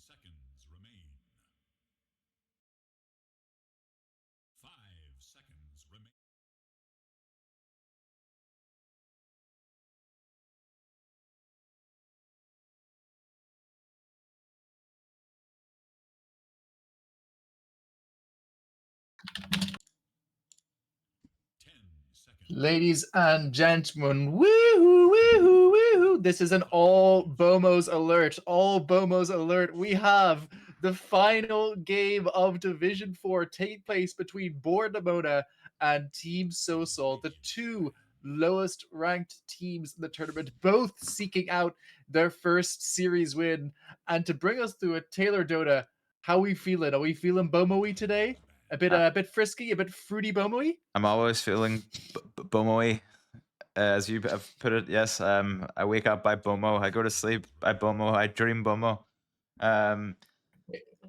seconds remain. 5 seconds remain. Ladies and gentlemen, woohoo, woohoo, woohoo. This is an all Bomos alert. All Bomos alert. We have the final game of Division 4 take place between Bornemona and Team Sosal, the two lowest ranked teams in the tournament, both seeking out their first series win. And to bring us through it, Taylor Dota, how we feeling? Are we feeling Bomo-y today? A bit frisky, a bit fruity Bomo-y? I'm always feeling Bomo-y, as you have put it. Yes, I wake up by Bomo, I go to sleep by Bomo, I dream Bomo.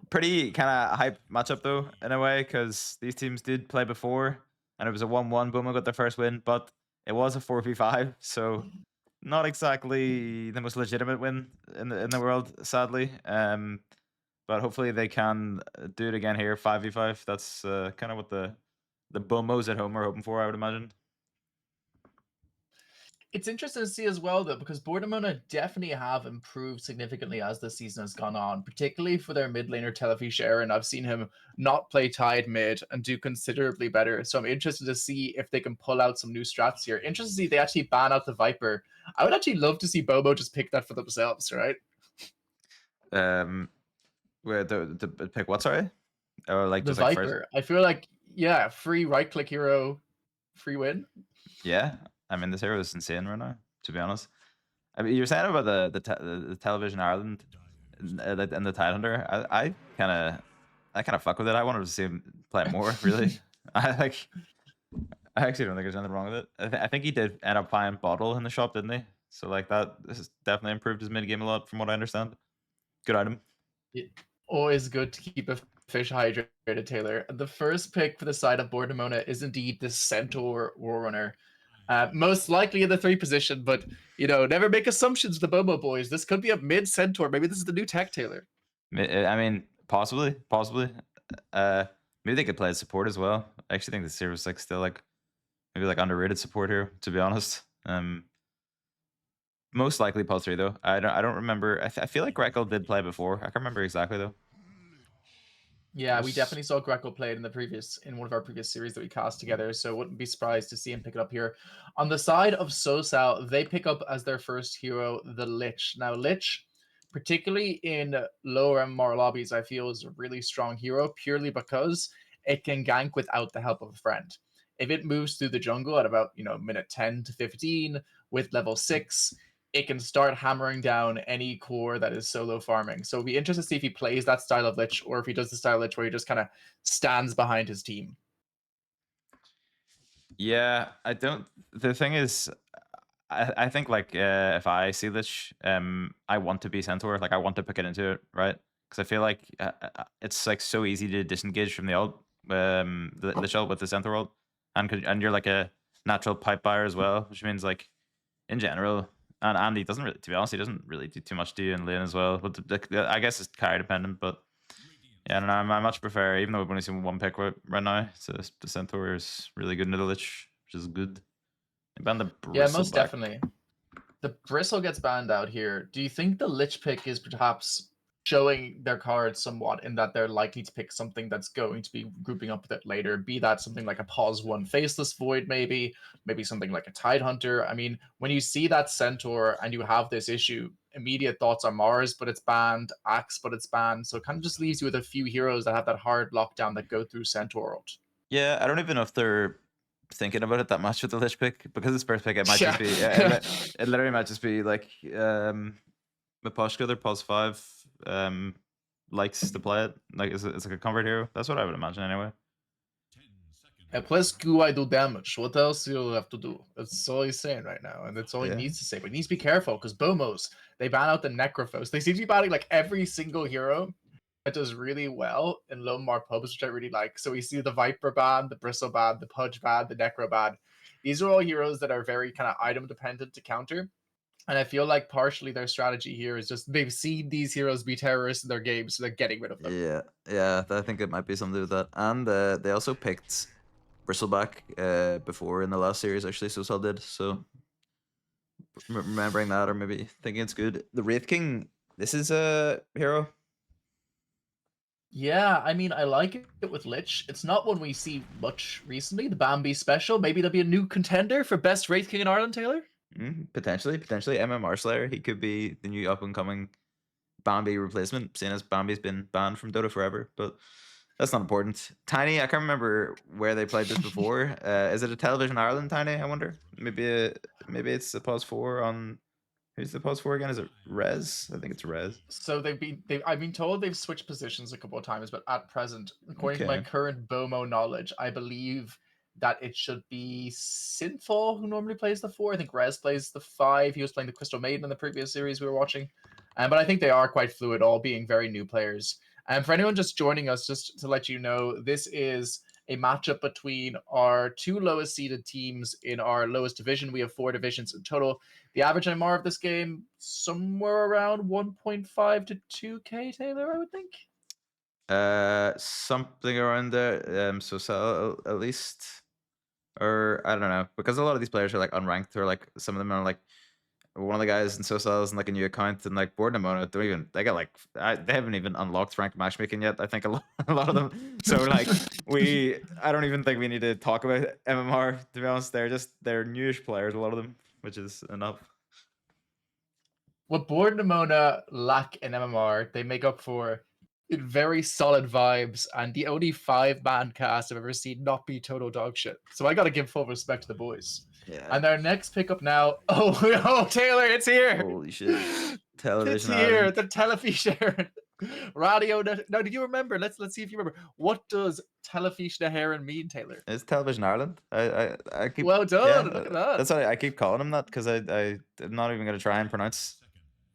Pretty kind of hype matchup though, in a way, because these teams did play before, and it was a 1-1. Bomo got their first win, but it was a 4v5, so not exactly the most legitimate win in the world, sadly. But hopefully they can do it again here, 5v5. That's kind of what the Bomos at home are hoping for, I would imagine. It's interesting to see as well, though, because Bornemona definitely have improved significantly as the season has gone on, particularly for their mid laner Telefish Aaron. I've seen him not play Tide mid and do considerably better. So I'm interested to see if they can pull out some new strats here. Interested to see if they actually ban out the Viper. I would actually love to see Bobo just pick that for themselves, right? Where the pick what, sorry? Or like The just like first? Viper. I feel like, yeah, free right click hero, free win. Yeah, I mean this hero is insane right now, to be honest. I mean, you're saying about the Television Ireland and the Tidehunter. I kind of fuck with it. I wanted to see him play more. Really, I like. I actually don't think there's anything wrong with it. I think he did end up buying Bottle in the shop, didn't he? So like that, this has definitely improved his mid game a lot, from what I understand. Good item. Always good to keep a fish hydrated, Taylor. The first pick for the side of Bornemona is indeed the Centaur Warrunner. Most likely in the 3 position, but never make assumptions with the Bomo boys. This could be a mid Centaur. Maybe this is the new tech, Taylor. I mean, possibly. Maybe they could play support as well. I actually think the Series 6 still like maybe like underrated support here, to be honest. Most likely Pulse 3 though. I don't remember. I feel like Greco did play before. I can't remember exactly though. Yeah, we definitely saw Greco played in one of our previous series that we cast together, so wouldn't be surprised to see him pick it up here. On the side of Sosal, they pick up as their first hero the Lich. Now, Lich, particularly in lower MMR lobbies, I feel is a really strong hero purely because it can gank without the help of a friend. If it moves through the jungle at about minute 10 to 15 with level 6, it can start hammering down any core that is solo farming. So it'll be interesting to see if he plays that style of Lich or if he does the style of Lich where he just kind of stands behind his team. Yeah, I don't. The thing is, I think like if I see Lich, I want to be Centaur. Like I want to pick it into it, right? Because I feel like it's like so easy to disengage from the ult, the Lich ult with the Centaur ult, and you're like a natural pipe buyer as well, which means like in general, and he doesn't really, to be honest, he doesn't really do too much to you in lane as well. But I guess it's carry dependent, but. Yeah, I don't know. I much prefer, even though we've only seen one pick right now, so the Centaur is really good in the Lich, which is good. They banned the Yeah, Bristle most back. definitely. The Bristle gets banned out here. Do you think the Lich pick is perhaps showing their cards somewhat in that they're likely to pick something that's going to be grouping up with it later? Be that something like a Pause 1 Faceless Void, maybe something like a Tidehunter. I mean, when you see that Centaur and you have this issue, immediate thoughts are Mars, but it's banned, Axe, but it's banned. So it kind of just leaves you with a few heroes that have that hard lockdown that go through Centaur ult. Yeah, I don't even know if they're thinking about it that much with the Lich pick, because it's first pick. It might Yeah. just be it literally might just be like Miposhka, their pulse 5 likes to play it. Like it's like a comfort hero. That's what I would imagine anyway. Plus QI do damage. What else do you have to do? That's all he's saying right now, and that's all he Yeah. needs to say. But he needs to be careful because Bomos, they ban out the Necrophos. They seem to be banning like every single hero that does really well in Lomar pubs, which I really like. So we see the Viper ban, the Bristle ban, the Pudge ban, the Necro ban. These are all heroes that are very kind of item dependent to counter. And I feel like partially their strategy here is just they've seen these heroes be terrorists in their games, so they're getting rid of them. Yeah, I think it might be something to do with that. And they also picked Bristleback before in the last series, actually, Sosal did. So remembering that, or maybe thinking it's good. The Wraith King, this is a hero. Yeah, I mean, I like it with Lich. It's not one we see much recently. The Bambi special. Maybe there'll be a new contender for best Wraith King in Ireland, Taylor? Potentially. MMR Slayer. He could be the new up and coming Bambi replacement, seeing as Bambi's been banned from Dota forever. But that's not important. Tiny, I can't remember where they played this before. Is it a Television Ireland, Tiny? I wonder. Maybe it's a pause 4 on. Who's the pause 4 again? Is it Rez? I think it's Rez. So I've been told they've switched positions a couple of times, but at present, according to my current BOMO knowledge, I believe that it should be Sinful who normally plays the 4. I think Rez plays the 5. He was playing the Crystal Maiden in the previous series we were watching. But I think they are quite fluid, all being very new players. And for anyone just joining us, just to let you know, this is a matchup between our 2 lowest seeded teams in our lowest division. We have 4 divisions in total. The average MR of this game, somewhere around 1.5 to 2K, Taylor, I would think. Something around there. So at least, or I don't know, because a lot of these players are like unranked, or like some of them are like one of the guys in Sosal is in like a new account, and like Board and Mona don't even, they got like they haven't even unlocked ranked matchmaking yet. I think a lot of them. So like I don't even think we need to talk about MMR, to be honest. They're newish players, a lot of them, which is enough. What Board and Mona lack in MMR, they make up for in very solid vibes, and the only 5-man cast I've ever seen not be total dog shit. So I gotta give full respect to the boys. Yeah. And our next pickup now, oh Taylor, it's here! Holy shit. Television It's here, Ireland. the Telefish Aaron. Radio. Now, do you remember? Let's see if you remember. What does Telefish Heron mean, Taylor? It's Television Ireland. I keep. Well done. Yeah, Look at that. That's why I keep calling him that, because I'm not even gonna try and pronounce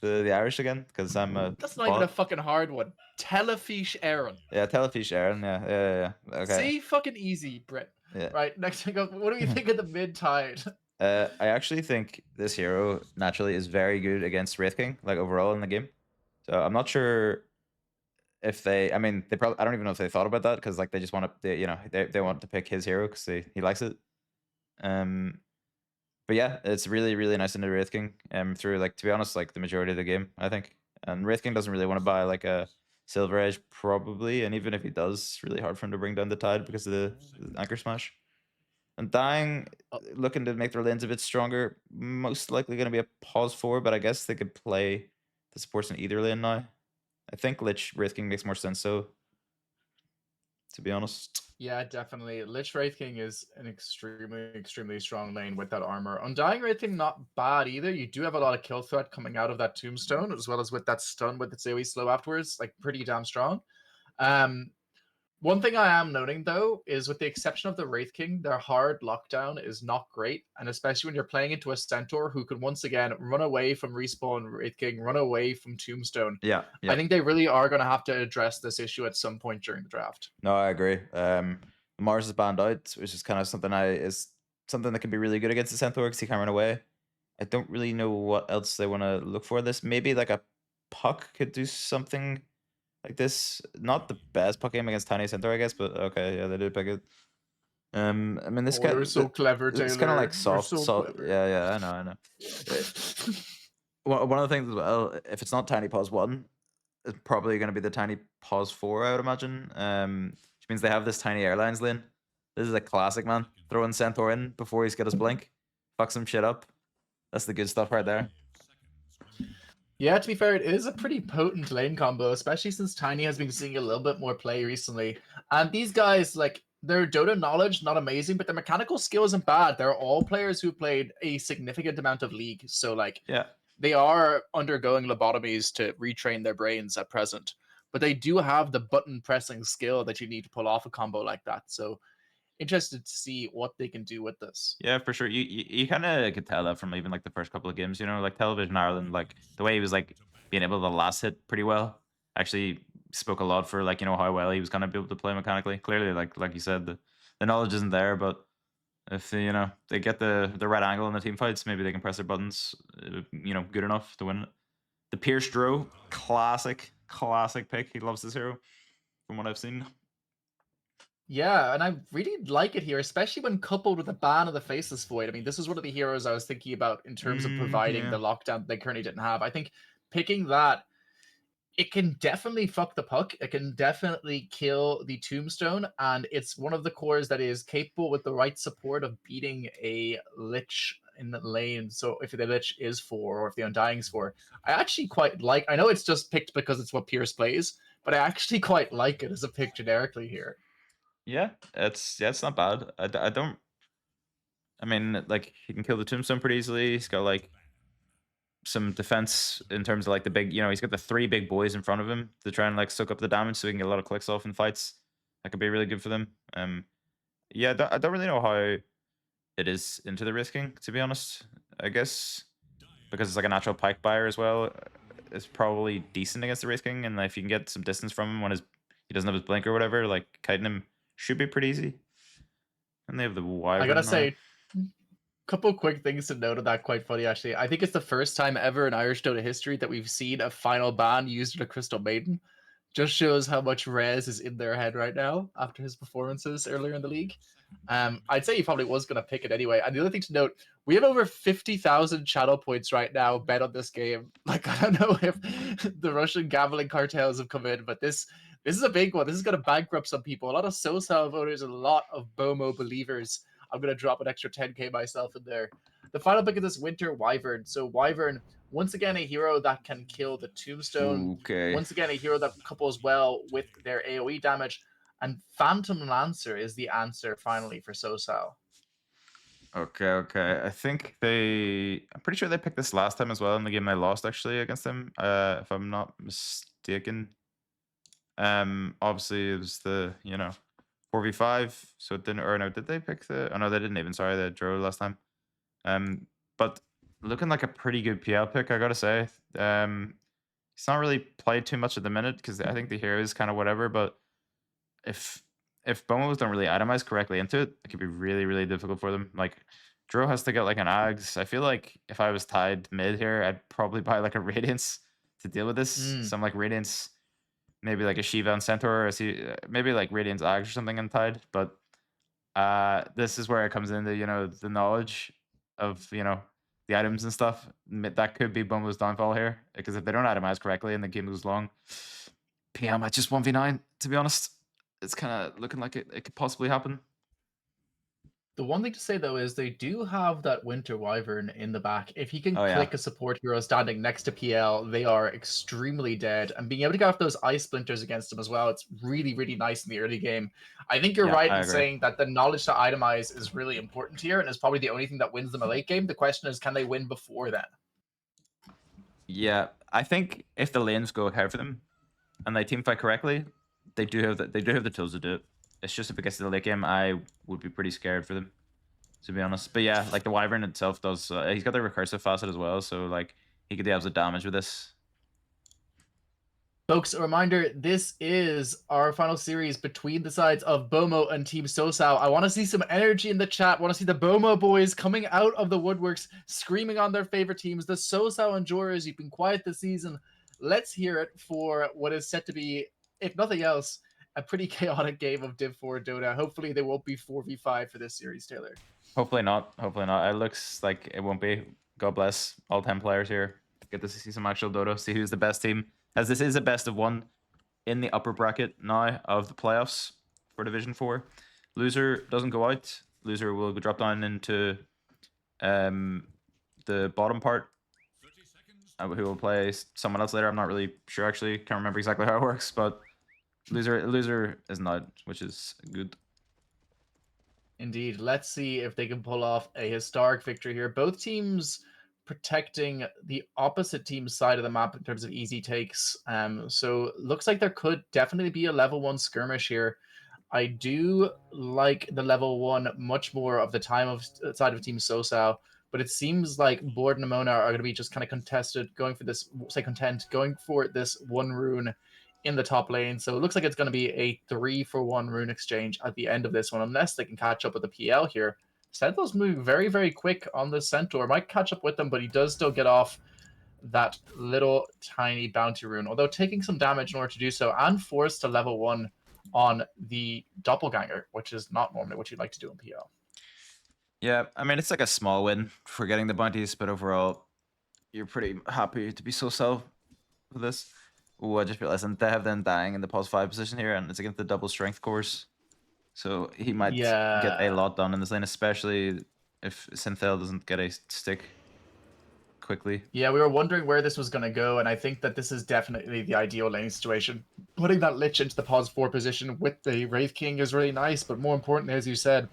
the Irish again, because I'm a. That's not even a fucking hard one. Telefish Aaron. Yeah, Telefish Aaron. Yeah. Okay. See, fucking easy, Brett. Yeah. Right. Next thing up, what do we think of the mid tide? I actually think this hero naturally is very good against Wraith King, like overall in the game. So I'm not sure if they. I mean, they probably. I don't even know if they thought about that, because like they just want to. They want to pick his hero because he likes it. But yeah, it's really, really nice into Wraith King. Through, like, to be honest, like the majority of the game, I think. And Wraith King doesn't really want to buy like a Silver Edge probably, and even if he does, it's really hard for him to bring down the tide because of the Anchor Smash. And Dying, looking to make their lanes a bit stronger, most likely going to be a pause 4, but I guess they could play the supports in either lane now. I think Lich Wraith King makes more sense, so, to be honest. Yeah, definitely. Lich Wraith King is an extremely, extremely strong lane with that armor. Undying Wraith King, not bad either. You do have a lot of kill threat coming out of that tombstone, as well as with that stun with its AoE slow afterwards, like pretty damn strong. One thing I am noting, though, is with the exception of the Wraith King, their hard lockdown is not great. And especially when you're playing into a Centaur who can once again run away from Respawn Wraith King, run away from Tombstone. Yeah. I think they really are going to have to address this issue at some point during the draft. No, I agree. Mars is banned out, which is kind of something that can be really good against the Centaur because he can run away. I don't really know what else they want to look for this. Maybe like a Puck could do something like this. Not the best Puck game against Tiny Centaur, I guess, but okay, yeah, they did pick it. I mean, this guy. You're so clever, Taylor. It's kind of like soft. Clever. Yeah, I know. One of the things as well, if it's not Tiny Pause 1, it's probably going to be the Tiny Pause 4, I would imagine. Which means they have this Tiny Airlines lane. This is a classic, man. Throwing Centaur in before he's got his blink. Fuck some shit up. That's the good stuff right there. Yeah, to be fair, it is a pretty potent lane combo, especially since Tiny has been seeing a little bit more play recently. And these guys, like, their Dota knowledge, not amazing, but their mechanical skill isn't bad. They're all players who played a significant amount of League. So, like, yeah, they are undergoing lobotomies to retrain their brains at present. But they do have the button pressing skill that you need to pull off a combo like that. So, interested to see what they can do with this. Yeah, for sure. You kind of could tell that from even like the first couple of games, like Television Ireland, like the way he was like being able to last hit pretty well actually spoke a lot for like, how well he was going to be able to play mechanically. Clearly, like you said, the knowledge isn't there, but If they, they get the right angle in the team fights, maybe they can press their buttons, good enough to win it. The Pierce Dro, classic pick. He loves this hero, from what I've seen. Yeah, and I really like it here, especially when coupled with the ban of the Faceless Void. I mean, this is one of the heroes I was thinking about in terms of providing the lockdown they currently didn't have. I think picking that, it can definitely fuck the puck. It can definitely kill the Tombstone, and it's one of the cores that is capable with the right support of beating a Lich in the lane. So if the Lich is 4 or if the Undying's 4, I actually quite like. I know it's just picked because it's what Pierce plays, but I actually quite like it as a pick generically here. Yeah, it's not bad. I don't. I mean, like, he can kill the Tombstone pretty easily. He's got like some defense in terms of like the big, he's got the 3 big boys in front of him to try and like soak up the damage so he can get a lot of clicks off in fights. That could be really good for them. Yeah, I don't really know how it is into the risking, to be honest. I guess because it's like a natural pike buyer as well, it's probably decent against the risking, and if you can get some distance from him when he doesn't have his blink or whatever, like kiting him should be pretty easy. And they have the wyvern. I gotta say, couple quick things to note of that. Quite funny, actually. I think it's the first time ever in Irish Dota history that we've seen a final ban used in a Crystal Maiden. Just shows how much Rez is in their head right now after his performances earlier in the league. I'd say he probably was going to pick it anyway. And the other thing to note, we have over 50,000 channel points right now bet on this game. Like, I don't know if the Russian gambling cartels have come in, but this is a big one. This is going to bankrupt some people. A lot of Sosal voters and a lot of BOMO believers. I'm going to drop an extra 10k myself in there. The final pick of this Winter Wyvern. So Wyvern, once again, a hero that can kill the Tombstone. Okay. Once again, a hero that couples well with their AoE damage. And Phantom Lancer is the answer finally for Sosal. Okay. I think I'm pretty sure they picked this last time as well in the game I lost actually against them, if I'm not mistaken. Obviously it was the 4v5, so it didn't. Or no, did they pick the? Oh no, they didn't even. Sorry, they drew last time. But looking like a pretty good PL pick, I gotta say. He's not really played too much at the minute because I think the hero is kind of whatever. But if Bomos don't really itemize correctly into it, it could be really, really difficult for them. Like, Dro has to get like an Ags. I feel like if I was tied mid here, I'd probably buy like a Radiance to deal with this. Some like Radiance, maybe like a Shiva and Centaur, or maybe like Radiance Ags or something untied. But this is where it comes into, the knowledge of, the items and stuff. That could be Bombo's downfall here, because if they don't itemize correctly and the game goes long, PM at just 1v9, to be honest. It's kind of looking like it could possibly happen. The one thing to say, though, is they do have that Winter Wyvern in the back. If he can Oh, yeah. click a support hero standing next to PL, they are extremely dead. And being able to get off those ice splinters against them as well, it's really, really nice in the early game. I think you're Yeah, right I in agree. saying that the knowledge to itemize is really important here, and is probably the only thing that wins them a late game. The question is, can they win before then? Yeah, I think if the lanes go ahead for them and they team fight correctly, they do have the tools to do it. It's just if it gets to the late game, I would be pretty scared for them, to be honest. But yeah, like the Wyvern itself does, he's got the recursive facet as well, so like he could deal with damage with this. Folks, a reminder, this is our final series between the sides of Bomo and Team Sosal. I want to see some energy in the chat. I want to see the Bomo boys coming out of the woodworks, screaming on their favorite teams. The Sosal enjoyers, you've been quiet this season. Let's hear it for what is set to be, if nothing else, a pretty chaotic game of Div 4 Dota. Hopefully they won't be 4v5 for this series, Taylor. Hopefully not. Hopefully not. It looks like it won't be. God bless all 10 players here. Get to see some actual Dota, see who's the best team. As this is a best of 1 in the upper bracket now of the playoffs for Division 4. Loser doesn't go out. Loser will drop down into the bottom part, who will play someone else later. I'm not really sure, actually. Can't remember exactly how it works, but loser is not, which is good. Indeed. Let's see if they can pull off a historic victory here. Both teams protecting the opposite team's side of the map in terms of easy takes. So looks like there could definitely be a level 1 skirmish here. I do like the level 1 much more of the time of side of Team Sosal, but it seems like Bord and Mona are going to be just kind of going for this 1 rune in the top lane. So it looks like it's going to be a 3-for-1 rune exchange at the end of this one, unless they can catch up with the PL here. Sentinel's moving very, very quick on the Centaur. Might catch up with them, but he does still get off that little tiny bounty rune, although taking some damage in order to do so, and forced to level 1 on the Doppelganger, which is not normally what you'd like to do in PL. Yeah, I mean, it's like a small win for getting the bounties, but overall, you're pretty happy to be Sosal for this. Oh, I just realized they have them dying in the +5 position here, and it's against the double strength course. So he might get a Yeah. lot done in this lane, especially if Synthel doesn't get a stick quickly. Yeah, we were wondering where this was going to go, and I think that this is definitely the ideal laning situation. Putting that Lich into the +4 position with the Wraith King is really nice, but more importantly, as you said,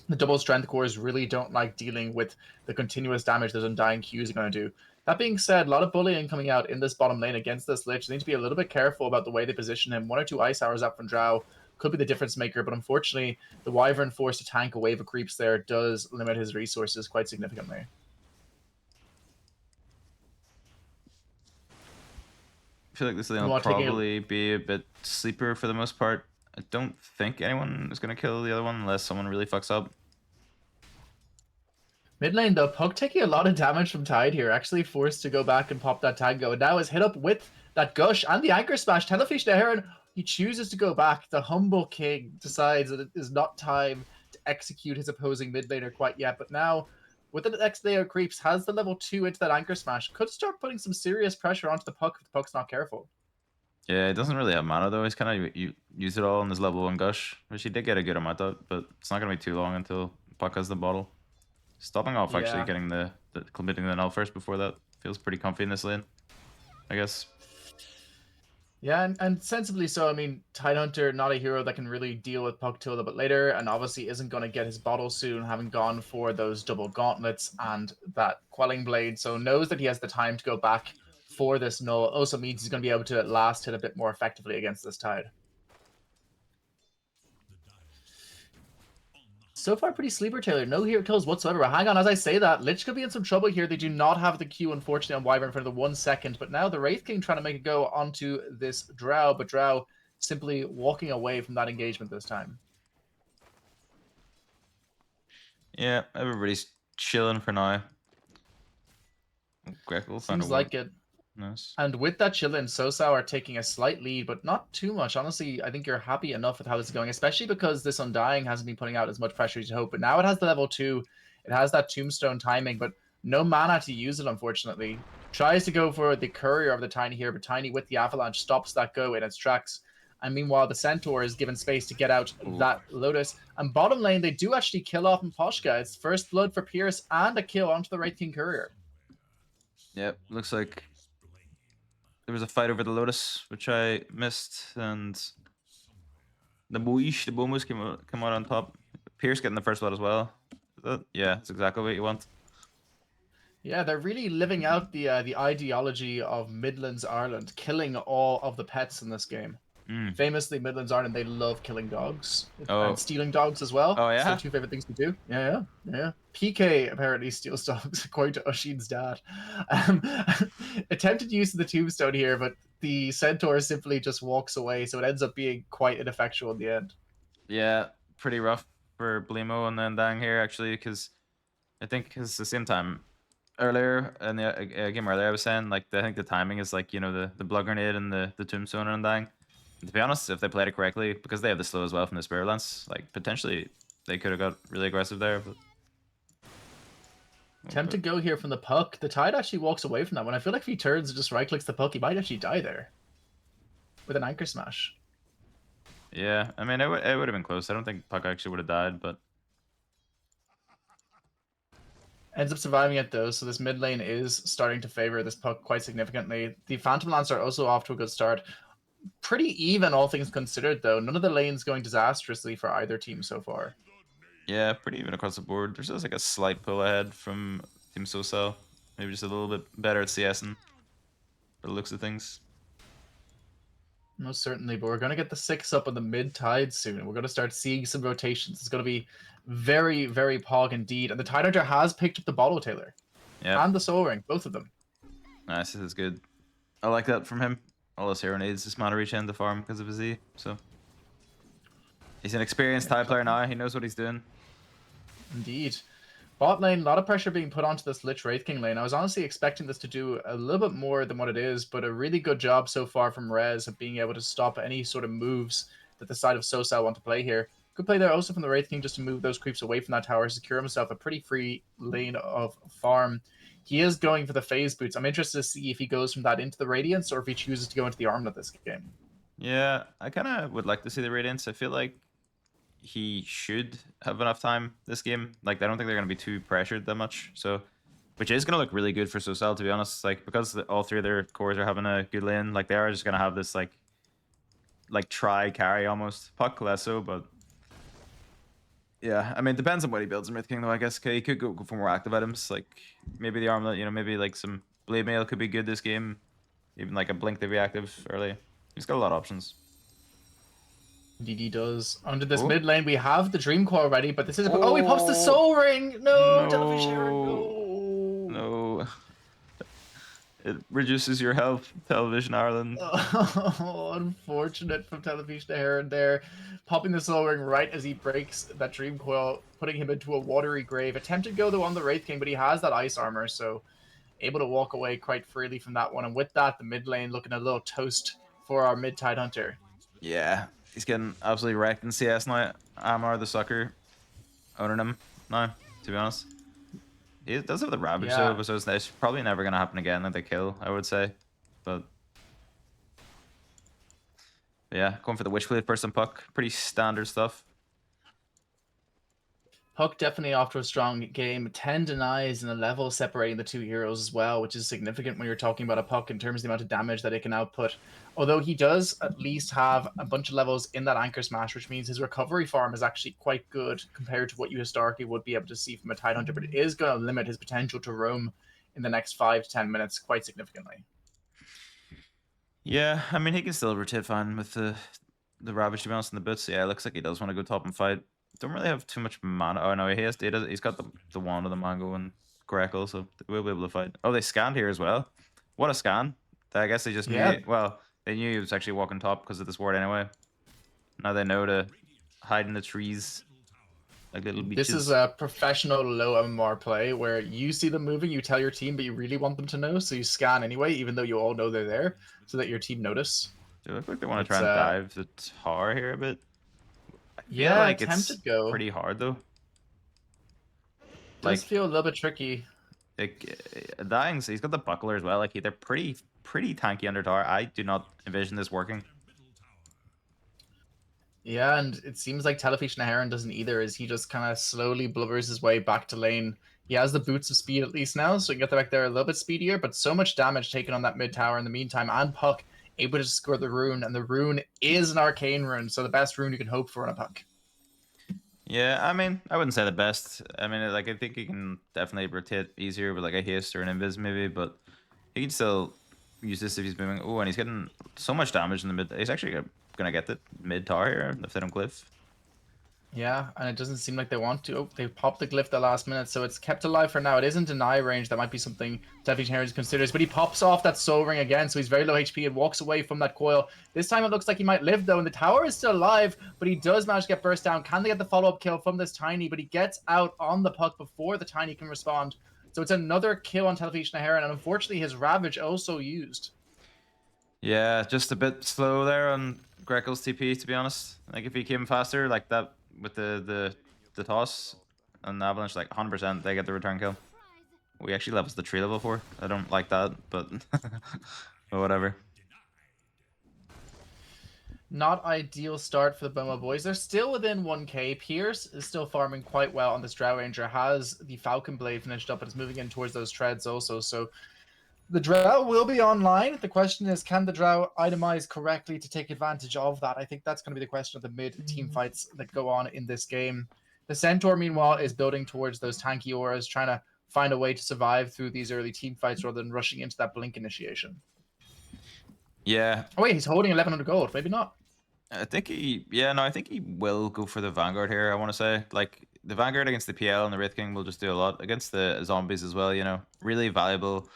the double strength cores really don't like dealing with the continuous damage that Undying Qs are going to do. That being said, a lot of bullying coming out in this bottom lane against this Lich. They need to be a little bit careful about the way they position him. 1 or 2 Ice Hours up from Drow could be the difference maker, but unfortunately, the Wyvern forced to tank a wave of creeps there does limit his resources quite significantly. I feel like this lane will want to take a- probably be a bit sleeper for the most part. I don't think anyone is going to kill the other one unless someone really fucks up. Mid lane though, Puck taking a lot of damage from Tide here, actually forced to go back and pop that Tango, and now is hit up with that Gush and the Anchor Smash. Telefish the Heron, he chooses to go back. The humble king decides that it is not time to execute his opposing mid laner quite yet, but now with the next layer of creeps, has the level 2 into that Anchor Smash, could start putting some serious pressure onto the Puck if the Puck's not careful. Yeah, he doesn't really have mana though. He's kind of used it all in his level 1 Gush, which he did get a good amount of, but it's not going to be too long until Puck has the bottle. Stopping off actually Yeah. getting the committing the null first before that feels pretty comfy in this lane, I guess. Yeah, and sensibly so. I mean, Tidehunter, not a hero that can really deal with Puck till a little bit later, and obviously isn't going to get his bottle soon, having gone for those double gauntlets and that Quelling Blade, so knows that he has the time to go back for this null. Also means he's going to be able to at last hit a bit more effectively against this Tide. So far, pretty sleeper Taylor. No hero kills whatsoever. But hang on, as I say that, Lich could be in some trouble here. They do not have the Q, unfortunately, on Wyvern for the 1 second. But now the Wraith King trying to make it go onto this Drow, but Drow simply walking away from that engagement this time. Yeah, everybody's chilling for now. Greco found a Seems ward. like it. Nice. And with that Chillin, Sosal are taking a slight lead, but not too much. Honestly, I think you're happy enough with how this is going, especially because this Undying hasn't been putting out as much pressure as you hope. But now it has the level 2. It has that Tombstone timing, but no mana to use it, unfortunately. Tries to go for the Courier of the Tiny here, but Tiny with the Avalanche stops that go in its tracks. And meanwhile, the Centaur is given space to get out that Lotus. And bottom lane, they do actually kill off Mposhka. It's first blood for Pierce and a kill onto the Wraith King Courier. Yep, looks like there was a fight over the Lotus, which I missed, and the Bomus came out on top. Pierce getting the first blood as well. Yeah, that's exactly what you want. Yeah, they're really living out the ideology of Midlands Ireland, killing all of the pets in this game. Famously, Midlands Ireland, they love killing dogs and stealing dogs as well. Oh, yeah? It's their 2 favorite things to do. Yeah. PK apparently steals dogs, according to Oshin's dad. Attempted use of the Tombstone here, but the Centaur simply just walks away, so it ends up being quite ineffectual in the end. Yeah, pretty rough for Blimo and then Dang here, actually, because I think it's the same time earlier in the game earlier I was saying, like, I think the timing is like, you know, the Blood Grenade and the Tombstone and Dang. And to be honest, if they played it correctly, because they have the slow as well from the Spirit Lance, like, potentially they could have got really aggressive there. But Attempt to go here from the Puck. The Tide actually walks away from that one. I feel like if he turns and just right-clicks the Puck, he might actually die there with an Anchor Smash. Yeah, I mean, it would have been close. I don't think Puck actually would have died, but ends up surviving it though, so this mid lane is starting to favor this Puck quite significantly. The Phantom Lance are also off to a good start. Pretty even, all things considered, though. None of the lanes going disastrously for either team so far. yeah, pretty even across the board. There's just like a slight pull ahead from Team Sosal. Maybe just a little bit better at CSing, by the looks of things. Most certainly, but we're going to get the 6 up on the mid-tide soon. We're going to start seeing some rotations. It's going to be very, very pog indeed. And the Tidehunter has picked up the Bottle Tailor. Yeah. And the Soul Ring, both of them. Nice, this is good. I like that from him. All this hero needs is mana reach in to farm because of his E, so. He's an experienced Tide player now, he knows what he's doing. Indeed. Bot lane, a lot of pressure being put onto this Lich Wraith King lane. I was honestly expecting this to do a little bit more than what it is, but a really good job so far from Rez of being able to stop any sort of moves that the side of Sosal want to play here. Good play there also from the Wraith King just to move those creeps away from that tower, secure himself a pretty free lane of farm. He is going for the phase boots. I'm interested to see if he goes from that into the Radiance or if he chooses to go into the Armlet this game. Yeah, I kind of would like to see the Radiance. I feel like he should have enough time this game. Like, I don't think they're going to be too pressured that much. So, which is going to look really good for Sosal, to be honest. Like, because all three of their cores are having a good lane, like, they are just going to have this, like try carry almost. Puck less so, but yeah, I mean, it depends on what he builds in Wraith King, though, I guess. He could go for more active items, like maybe the Armlet, you know, maybe like some Blade Mail could be good this game. Even like a Blink to be active early. He's got a lot of options. Indeed he does. Under this Oh. mid lane, we have the Dream Coil ready, but this is... Oh, he pops the Soul Ring! No, Television Heron, no! No. It reduces your health, Television Ireland. Oh, unfortunate from Television Heron there. Popping the Soul Ring right as he breaks that Dream Coil, putting him into a watery grave. Attempted to go though on the Wraith King, but he has that ice armor, so able to walk away quite freely from that one. And with that, the mid lane looking a little toast for our mid-tide hunter. Yeah, he's getting absolutely wrecked in CS now. Amar the sucker owning him now, to be honest. He does have the Ravage though, so it's probably never going to happen again that they kill, I would say. But yeah, going for the Witchblade first and Puck. Pretty standard stuff. Puck definitely off to a strong game. 10 denies and a level separating the two heroes as well, which is significant when you're talking about a Puck in terms of the amount of damage that it can output. Although he does at least have a bunch of levels in that Anchor Smash, which means his recovery farm is actually quite good compared to what you historically would be able to see from a Tidehunter, but it is going to limit his potential to roam in the next 5 to 10 minutes quite significantly. Yeah, I mean, he can still rotate fine with the Ravage, to be honest, in the boots. Yeah, it looks like he does want to go top and fight. Don't really have too much mana. Oh, no, he has data. He's got the Wand of the Mango and Greco, so we'll be able to fight. Oh, they scanned here as well. What a scan. I guess they just knew... Well, they knew he was actually walking top because of this ward anyway. Now they know to hide in the trees like little beaches. This is a professional low MMR play where you see them moving, you tell your team, but you really want them to know, so you scan anyway, even though you all know they're there, so that your team notice. They look like they want to try and dive the tower here a bit. Yeah, like attempted it's go. pretty hard though. Does feel a little bit tricky. Like dying, so he's got the buckler as well. Like they're pretty tanky under tower. I do not envision this working. Yeah, and it seems like Television Heron doesn't either, as he just kind of slowly blubbers his way back to lane. He has the boots of speed at least now, so he can get back there a little bit speedier, but so much damage taken on that mid tower in the meantime, and Puck able to score the rune, and the rune is an arcane rune, so the best rune you can hope for in a Puck. Yeah, I mean, I wouldn't say the best. I mean, like, I think he can definitely rotate easier with like a haste or an invis maybe, but he can still use this if he's moving. Oh, and he's getting so much damage in the mid. He's actually gonna get the mid tower here if they don't glyph. Yeah, and it doesn't seem like they want to. Oh, they popped the glyph the last minute, so it's kept alive for now. It isn't deny range. That might be something Television Heron considers, but he pops off that soul ring again, so he's very low HP and walks away from that coil. This time it looks like he might live, though, and the tower is still alive, but he does manage to get burst down. Can they get the follow-up kill from this Tiny? But he gets out on the Puck before the Tiny can respond. So it's another kill on Television Heron, and unfortunately his Ravage also used. Yeah, just a bit slow there on Greco's TP, to be honest. Like, if he came faster like that with the toss and the Avalanche, like 100%, they get the return kill. We actually levels the tree level 4. I don't like that, but, but whatever. Not ideal start for the Boma boys. They're still within 1k. Pierce is still farming quite well on this Drow Ranger. Has the Falcon Blade finished up and is moving in towards those treads also. So the Drow will be online. The question is, can the Drow itemize correctly to take advantage of that? I think that's going to be the question of the mid-team fights that go on in this game. The Centaur, meanwhile, is building towards those tanky auras, trying to find a way to survive through these early team fights rather than rushing into that Blink initiation. Yeah. Oh, wait, he's holding 1100 gold. Maybe not. I think he... Yeah, no, I think he will go for the Vanguard here, I want to say. Like, the Vanguard against the PL and the Wraith King will just do a lot. Against the zombies as well, you know. Really valuable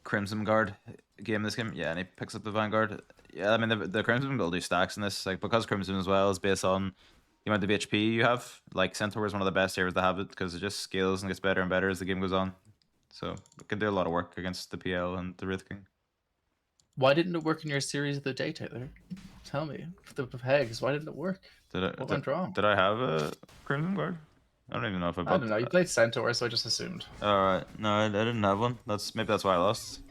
Crimson Guard game this game. Yeah, and he picks up the Vanguard. Yeah, I mean, the Crimson will do stacks in this. Like, because Crimson as well is based on the amount of HP you have. Like Centaur is one of the best heroes to have it because it just scales and gets better and better as the game goes on. So it can do a lot of work against the PL and the Wraith King. Why didn't it work in your series of the day, Taylor? Tell me. The pegs, why didn't it work? What went wrong? Did I have a Crimson Guard? I don't even know if I bought I don't know. You played Centaur, so I just assumed. Alright, no, I didn't have one. Maybe that's why I lost.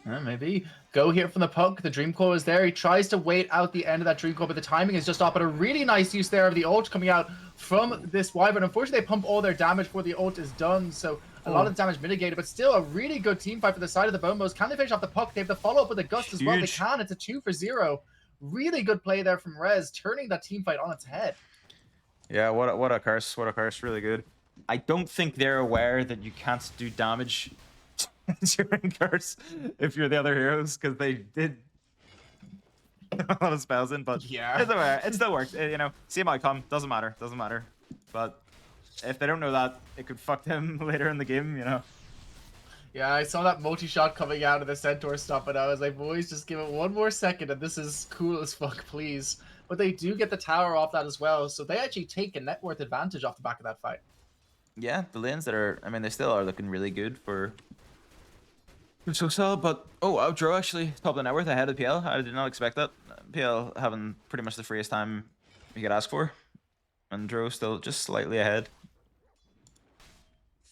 Maybe. Go here from the puck. The Dream Coil is there. He tries to wait out the end of that Dream Coil, but the timing is just off. But a really nice use there of the ult coming out from this Wyvern. Unfortunately, they pump all their damage before the ult is done, so a lot of damage mitigated, but still a really good team fight for the side of the Bomos. Can they finish off the puck? They have the follow-up with the Gust as well. They can. It's a 2-for-0. Really good play there from Rez, turning that team fight on its head. Yeah, what a curse. What a curse. Really good. I don't think they're aware that you can't do damage during curse if you're the other heroes, because they did a lot of spells in, but yeah, it's aware. It still works. You know, same outcome. Doesn't matter. But if they don't know that, it could fuck them later in the game, you know. Yeah, I saw that multi-shot coming out of the Centaur stuff, and I was like, boys, just give it one more second, and this is cool as fuck, please. But they do get the tower off that as well, so they actually take a net worth advantage off the back of that fight. Yeah, the lanes that are, I mean, they still are looking really good for Sosal, but Outro actually top of the net worth ahead of PL. I did not expect that. PL having pretty much the freest time you could ask for, and Dro still just slightly ahead.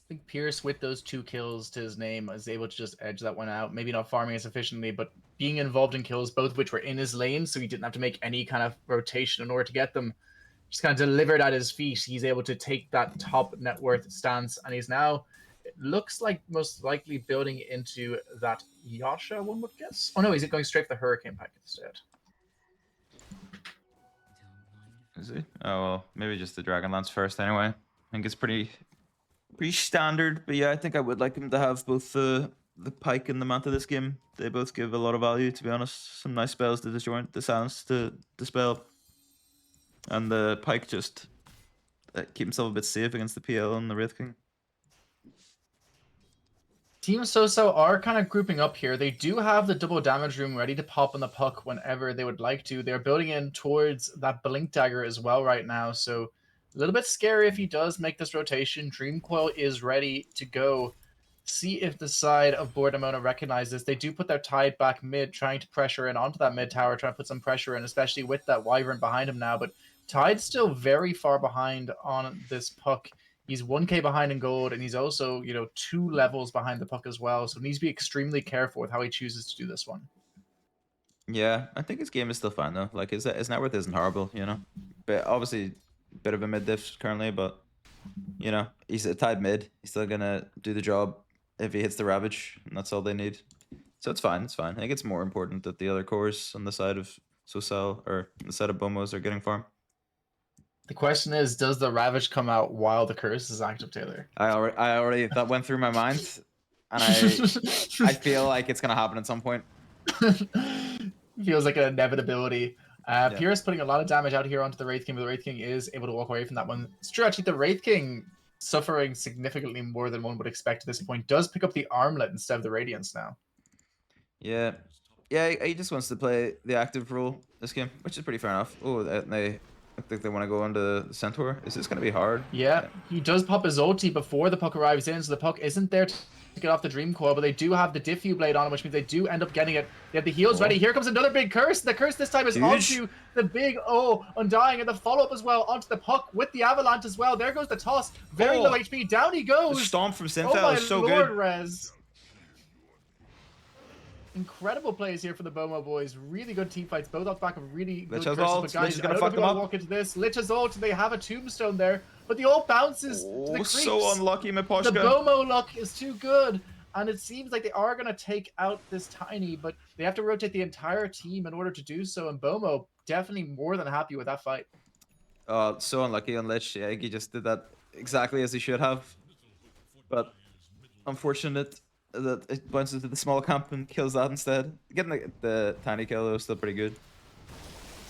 I think Pierce, with those 2 kills to his name, is able to just edge that one out. Maybe not farming as efficiently, but being involved in kills, both of which were in his lane, so he didn't have to make any kind of rotation in order to get them. Just kind of delivered at his feet. He's able to take that top net worth stance, and he's now, it looks like, most likely building into that Yasha, one would guess. Oh no, he's going straight for the Hurricane pack instead. Is he? Oh well, maybe just the Dragonlance first anyway. I think it's pretty standard, but yeah, I think I would like him to have both the Pike and the Manta this game. They both give a lot of value, to be honest. Some nice spells to disjoint, the Silence to dispel, and the Pike just keep himself a bit safe against the PL and the Wraith King. Team Sosal are kind of grouping up here. They do have the double damage room ready to pop on the puck whenever they would like to. They're building in towards that Blink Dagger as well right now, so a little bit scary if he does make this rotation. Dream Coil is ready to go. See if the side of Bordamona recognize this. They do put their Tide back mid, trying to pressure in onto that mid tower, trying to put some pressure in, especially with that Wyvern behind him now. But Tide's still very far behind on this puck. He's 1k behind in gold, and he's also, 2 levels behind the puck as well. So he needs to be extremely careful with how he chooses to do this one. Yeah, I think his game is still fine though. Like his net worth isn't horrible, you know. But obviously, bit of a mid diff currently, but he's a Tide mid. He's still gonna do the job if he hits the Ravage, and that's all they need. So it's fine. It's fine. I think it's more important that the other cores on the side of Sosal or the side of Bomos are getting farm. The question is, does the Ravage come out while the curse is active, Taylor? I already that went through my mind, and I feel like it's gonna happen at some point. Feels like an inevitability. Pierce putting a lot of damage out here onto the Wraith King, but the Wraith King is able to walk away from that one. It's true, actually, the Wraith King, suffering significantly more than one would expect at this point, does pick up the Armlet instead of the Radiance now. Yeah, he just wants to play the active role this game, which is pretty fair enough. Oh, I think they want to go on to the Centaur. Is this going to be hard? Yeah, he does pop his ulti before the puck arrives in, so the puck isn't there to get off the Dream Coil, but they do have the Diffuse Blade on him, which means they do end up getting it. They have the heals ready. Here comes another big curse. The curse this time is onto the big Undying, and the follow-up as well onto the puck with the Avalanche as well. There goes the toss. Very low HP. Down he goes. The stomp from Synthel is so Lord, good. Rez. Incredible plays here for the Bomo boys. Really good team fights, both off the back of really good curses. But guys, Lich is gonna fuck them up. Walk into this. Lich's ult, they have a tombstone there, but the ult bounces to the creeps. So unlucky, Miposhka. The Bomo luck is too good, and it seems like they are going to take out this Tiny, but they have to rotate the entire team in order to do so, and Bomo definitely more than happy with that fight. So unlucky on Lich. Yeah, he just did that exactly as he should have, but unfortunate that it bounces to the small camp and kills that instead. Getting the Tiny kill though is still pretty good.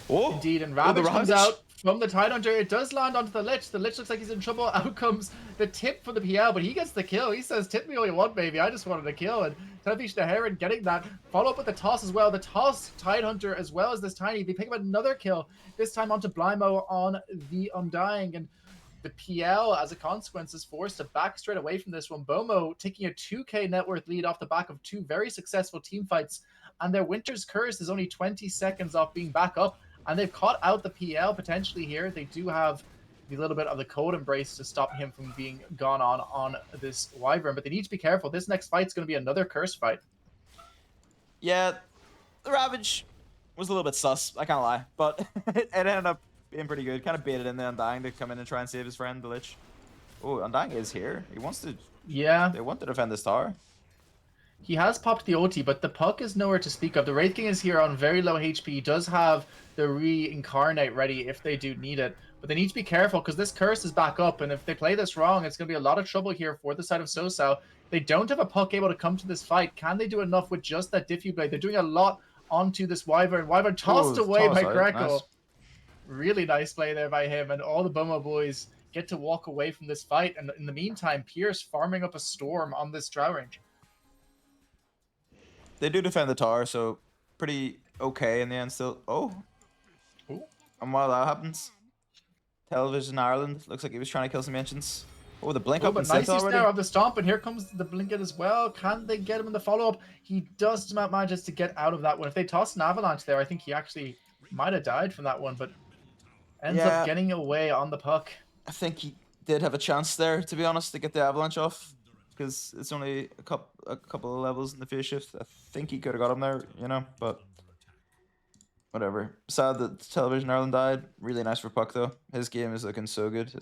Indeed, and Ravage comes out from the Tidehunter. It does land onto the Lich. The Lich looks like he's in trouble. Out comes the tip for the PL, but he gets the kill. He says, tip me all you want, baby. I just wanted a kill. And Television the Heron getting that. Follow up with the toss as well. The toss, Tidehunter, as well as this Tiny. They pick up another kill, this time onto Blymo on the Undying. And the PL, as a consequence, is forced to back straight away from this one. Bomo taking a 2k net worth lead off the back of 2 very successful team fights. And their Winter's Curse is only 20 seconds off being back up. And they've caught out the PL potentially here. They do have the little bit of the Cold Embrace to stop him from being gone on this Wyvern. But they need to be careful. This next fight's going to be another Curse fight. Yeah, the Ravage was a little bit sus, I can't lie. But it ended up being pretty good. Kind of baited in the Undying to come in and try and save his friend, the Lich. Oh, Undying is here. He wants to... Yeah. They want to defend this tower. He has popped the ulti, but the puck is nowhere to speak of. The Wraith King is here on very low HP. He does have the Reincarnate ready if they do need it. But they need to be careful because this Curse is back up, and if they play this wrong, it's going to be a lot of trouble here for the side of Sosal. They don't have a puck able to come to this fight. Can they do enough with just that Diffu Blade? They're doing a lot onto this Wyvern. Wyvern tossed away by Greco. Nice. Really nice play there by him, and all the Bomo boys get to walk away from this fight. And in the meantime, Pierce farming up a storm on this Drow range. They do defend the tower, so pretty okay in the end still. Oh. Ooh. And while that happens, Television Ireland looks like he was trying to kill some ancients. Oh, the blink up but and Sith nice already. snare of the stomp, and here comes the blinket as well. Can they get him in the follow-up? He does manage to get out of that one. If they toss an avalanche there, I think he actually might have died from that one, but ends up getting away on the puck. I think he did have a chance there, to be honest, to get the avalanche off, because it's only a couple of levels in the phase shift. I think he could have got him there, you know, but whatever. Sad that Television Ireland died. Really nice for Puck, though. His game is looking so good.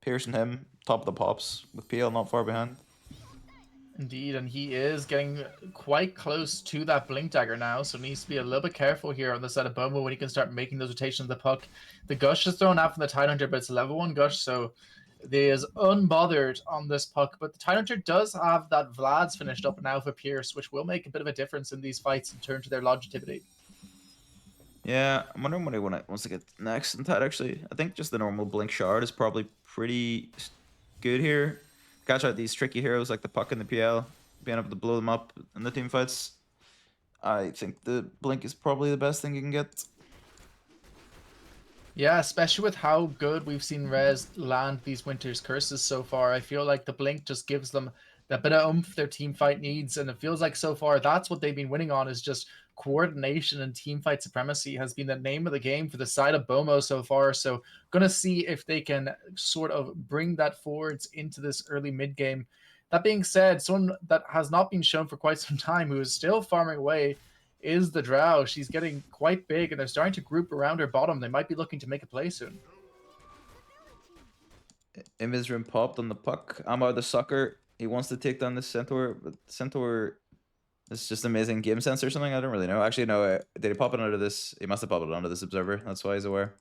Pierce and him, top of the pops, with PL not far behind. Indeed, and he is getting quite close to that Blink Dagger now, so needs to be a little bit careful here on the side of Bomo when he can start making those rotations of the puck. The Gush is thrown out from the Tidehunter, but it's a level 1 Gush, so they is unbothered on this puck. But the Tidehunter does have that Vlad's finished up now for Pierce, which will make a bit of a difference in these fights in terms of their longevity. Yeah, I'm wondering what he wants to get next in Tide, actually. I think just the normal Blink Shard is probably pretty good here. Catch out these tricky heroes like the Puck and the PL, being able to blow them up in the team fights. I think the Blink is probably the best thing you can get. Yeah, especially with how good we've seen Rez land these Winter's Curses so far. I feel like the Blink just gives them that bit of oomph their team fight needs, and it feels like so far that's what they've been winning on, is just coordination and team fight supremacy has been the name of the game for the side of Bomo so far. So gonna see if they can sort of bring that forwards into this early mid game. That being said, someone that has not been shown for quite some time, who is still farming away, is the Drow. She's getting quite big, and they're starting to group around her bottom. They might be looking to make a play soon. Invisrim popped on the Puck. Amar the Sucker, he wants to take down the Centaur, but Centaur is just amazing game sense or something. I don't really know. Actually, no. Did he pop it under this? He must have popped it under this Observer. That's why he's aware.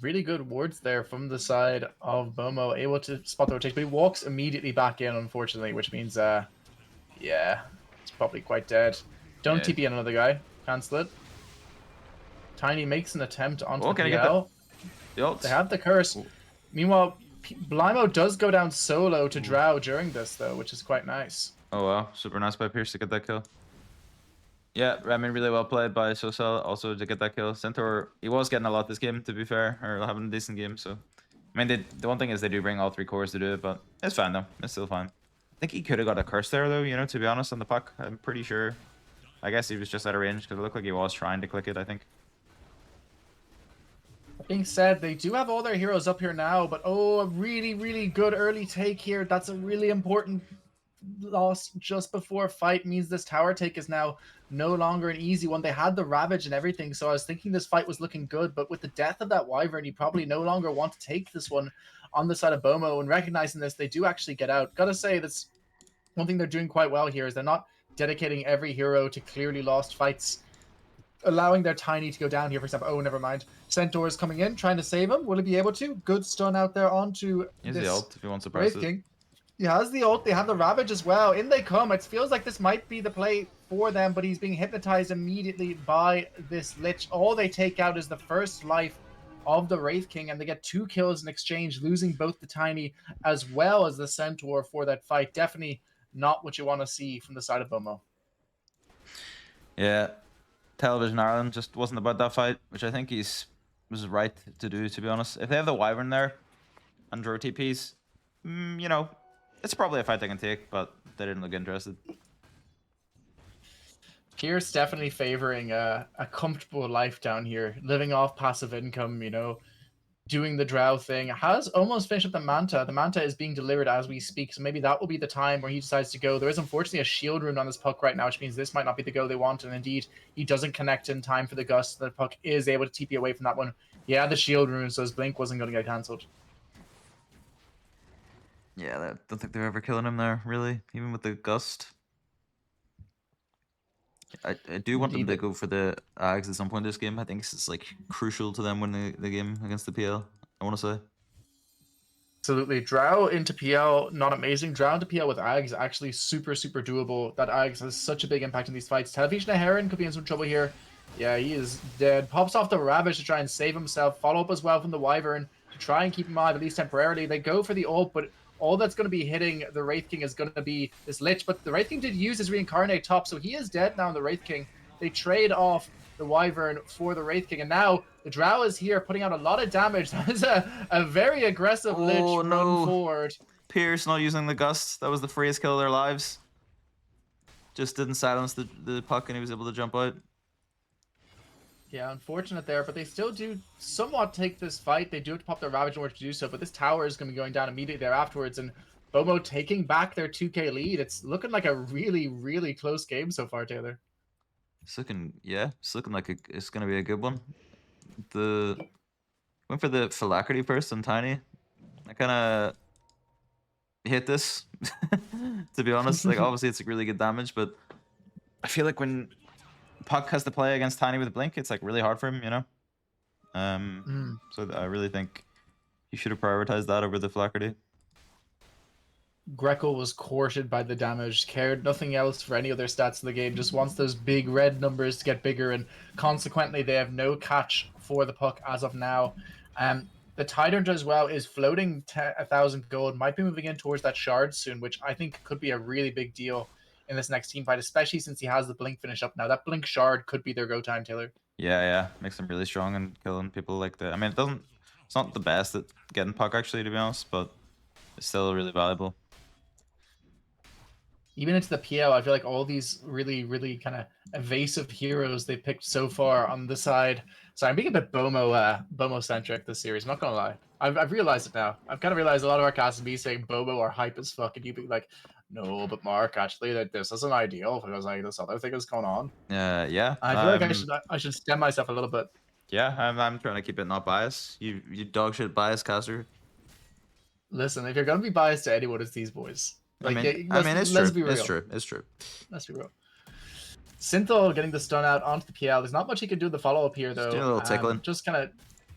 Really good wards there from the side of Bomo, able to spot the rotation, but he walks immediately back in, unfortunately, which means, yeah, it's probably quite dead. Don't TP in another guy. Cancel it. Tiny makes an attempt onto the PL. They have the curse. Ooh. Meanwhile, Blymo does go down solo to Drow during this, though, which is quite nice. Oh, wow. Super nice by Pierce to get that kill. Yeah, I mean, really well played by Sosal also to get that kill. Centaur, he was getting a lot this game, to be fair, or having a decent game, so... I mean, the one thing is they do bring all 3 cores to do it, but it's fine, though. It's still fine. I think he could have got a curse there, though, you know, to be honest, on the puck. I'm pretty sure. I guess he was just out of range, because it looked like he was trying to click it, I think. That being said, they do have all their heroes up here now, but oh, a really, really good early take here. That's a really important loss just before fight. Means this tower take is now no longer an easy one. They had the Ravage and everything, so I was thinking this fight was looking good, but with the death of that Wyvern, you probably no longer want to take this one on the side of Bomo, and recognizing this, they do actually get out. Gotta say, that's one thing they're doing quite well here, is they're not dedicating every hero to clearly lost fights, allowing their Tiny to go down here, for example. Oh, never mind. Centaur is coming in, trying to save him. Will he be able to? Good stun out there onto Here's this the ult if he wants to press Wraith it. King. He has the ult, they have the Ravage as well. In they come. It feels like this might be the play for them, but he's being hypnotized immediately by this Lich. All they take out is the first life of the Wraith King, and they get 2 kills in exchange, losing both the Tiny as well as the Centaur for that fight. Definitely not what you want to see from the side of Bomo. Yeah, Television Ireland just wasn't about that fight, which I think was right to do, to be honest. If they have the Wyvern there and draw TPs, you know, it's probably a fight they can take, but they didn't look interested. Pierce definitely favoring a comfortable life down here, living off passive income, you know, doing the Drow thing. Has almost finished up the Manta. The Manta is being delivered as we speak, so maybe that will be the time where he decides to go. There is unfortunately a shield rune on this puck right now, which means this might not be the go they want, and indeed, he doesn't connect in time for the gust. The puck is able to TP away from that one. Yeah, the shield rune, so his blink wasn't going to get cancelled. Yeah, I don't think they're ever killing him there, really, even with the gust. I do want them to Indeed. go for the Ags at some point in this game. I think it's like crucial to them winning the game against the PL, I want to say. Absolutely. Drow into PL, not amazing. Drow into PL with Ags, actually super, super doable. That Ags has such a big impact in these fights. Television Heron could be in some trouble here. Yeah, he is dead. Pops off the Ravage to try and save himself. Follow up as well from the Wyvern to try and keep him alive, at least temporarily. They go for the ult, but all that's going to be hitting the Wraith King is going to be this Lich. But the Wraith King did use his Reincarnate top, so he is dead now, the Wraith King. They trade off the Wyvern for the Wraith King, and now the Drow is here putting out a lot of damage. That is a very aggressive Lich run forward. Pierce not using the gust. That was the freest kill of their lives. Just didn't silence the puck and he was able to jump out. Yeah, unfortunate there, but they still do somewhat take this fight. They do have to pop their Ravage in order to do so, but this tower is going to be going down immediately there afterwards, and Bomo taking back their 2k lead. It's looking like a really, really close game so far, Taylor. It's looking like it's going to be a good one. Went for the Phylactery first on Tiny. I kind of hit this, to be honest. Like, obviously, it's like really good damage, but I feel like when Puck has to play against Tiny with a blink, it's like really hard for him, you know? So I really think he should have prioritized that over the Phylactery. Greco was courted by the damage, cared nothing else for any other stats in the game, just wants those big red numbers to get bigger, and consequently they have no catch for the puck as of now. The Tidehunter as well is floating 1,000 gold, might be moving in towards that shard soon, which I think could be a really big deal in this next team fight, especially since he has the blink finish up now. That blink shard could be their go time, Taylor. Yeah, makes them really strong and killing people like that. I mean, it's not the best at getting puck actually, to be honest, but it's still really valuable. Even into the PL, I feel like all these really, really kind of evasive heroes they picked so far on the side. So I'm being a bit Bomo centric this series. I'm not gonna lie. I've realized it now. I've kind of realized a lot of our cast be saying Bomo are hype as fuck, and you be like, no, but Mark, actually, that this isn't ideal because like this other thing is going on. Yeah. I feel like I should stem myself a little bit. Yeah, I'm trying to keep it not biased. You dog shit bias caster. Listen, if you're gonna be biased to anyone, it's these boys. Like, it's let's true. be real. It's true. Let's be real. Synthol getting the stun out onto the PL. There's not much he can do in the follow-up here, though. Just doing a little tickling. Just kind of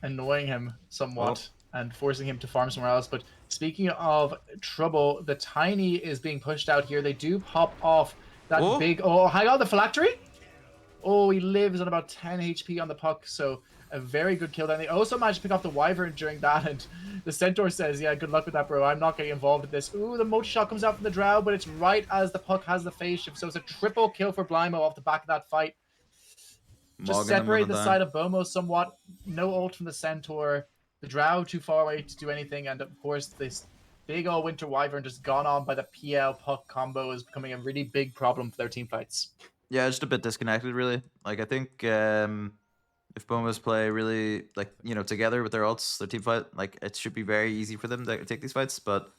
annoying him somewhat and forcing him to farm somewhere else. But speaking of trouble, the Tiny is being pushed out here. They do pop off that big... Oh, hang on, the Phylactery? Oh, he lives on about 10 HP on the puck, so a very good kill. Then they also managed to pick off the Wyvern during that, and the Centaur says, yeah, good luck with that, bro. I'm not getting involved with this. Ooh, the multi-shot comes out from the Drow, but it's right as the puck has the phase shift, so it's a triple kill for Blymo off the back of that fight. Just separate the side of Bomo somewhat. No ult from the Centaur. The Drow too far away to do anything, and of course this big old Winter Wyvern just gone on by the PL puck combo is becoming a really big problem for their team fights. Yeah, just a bit disconnected, really. Like, I think if Bomas play really, like, you know, together with their ults, their team fight, like, it should be very easy for them to take these fights. But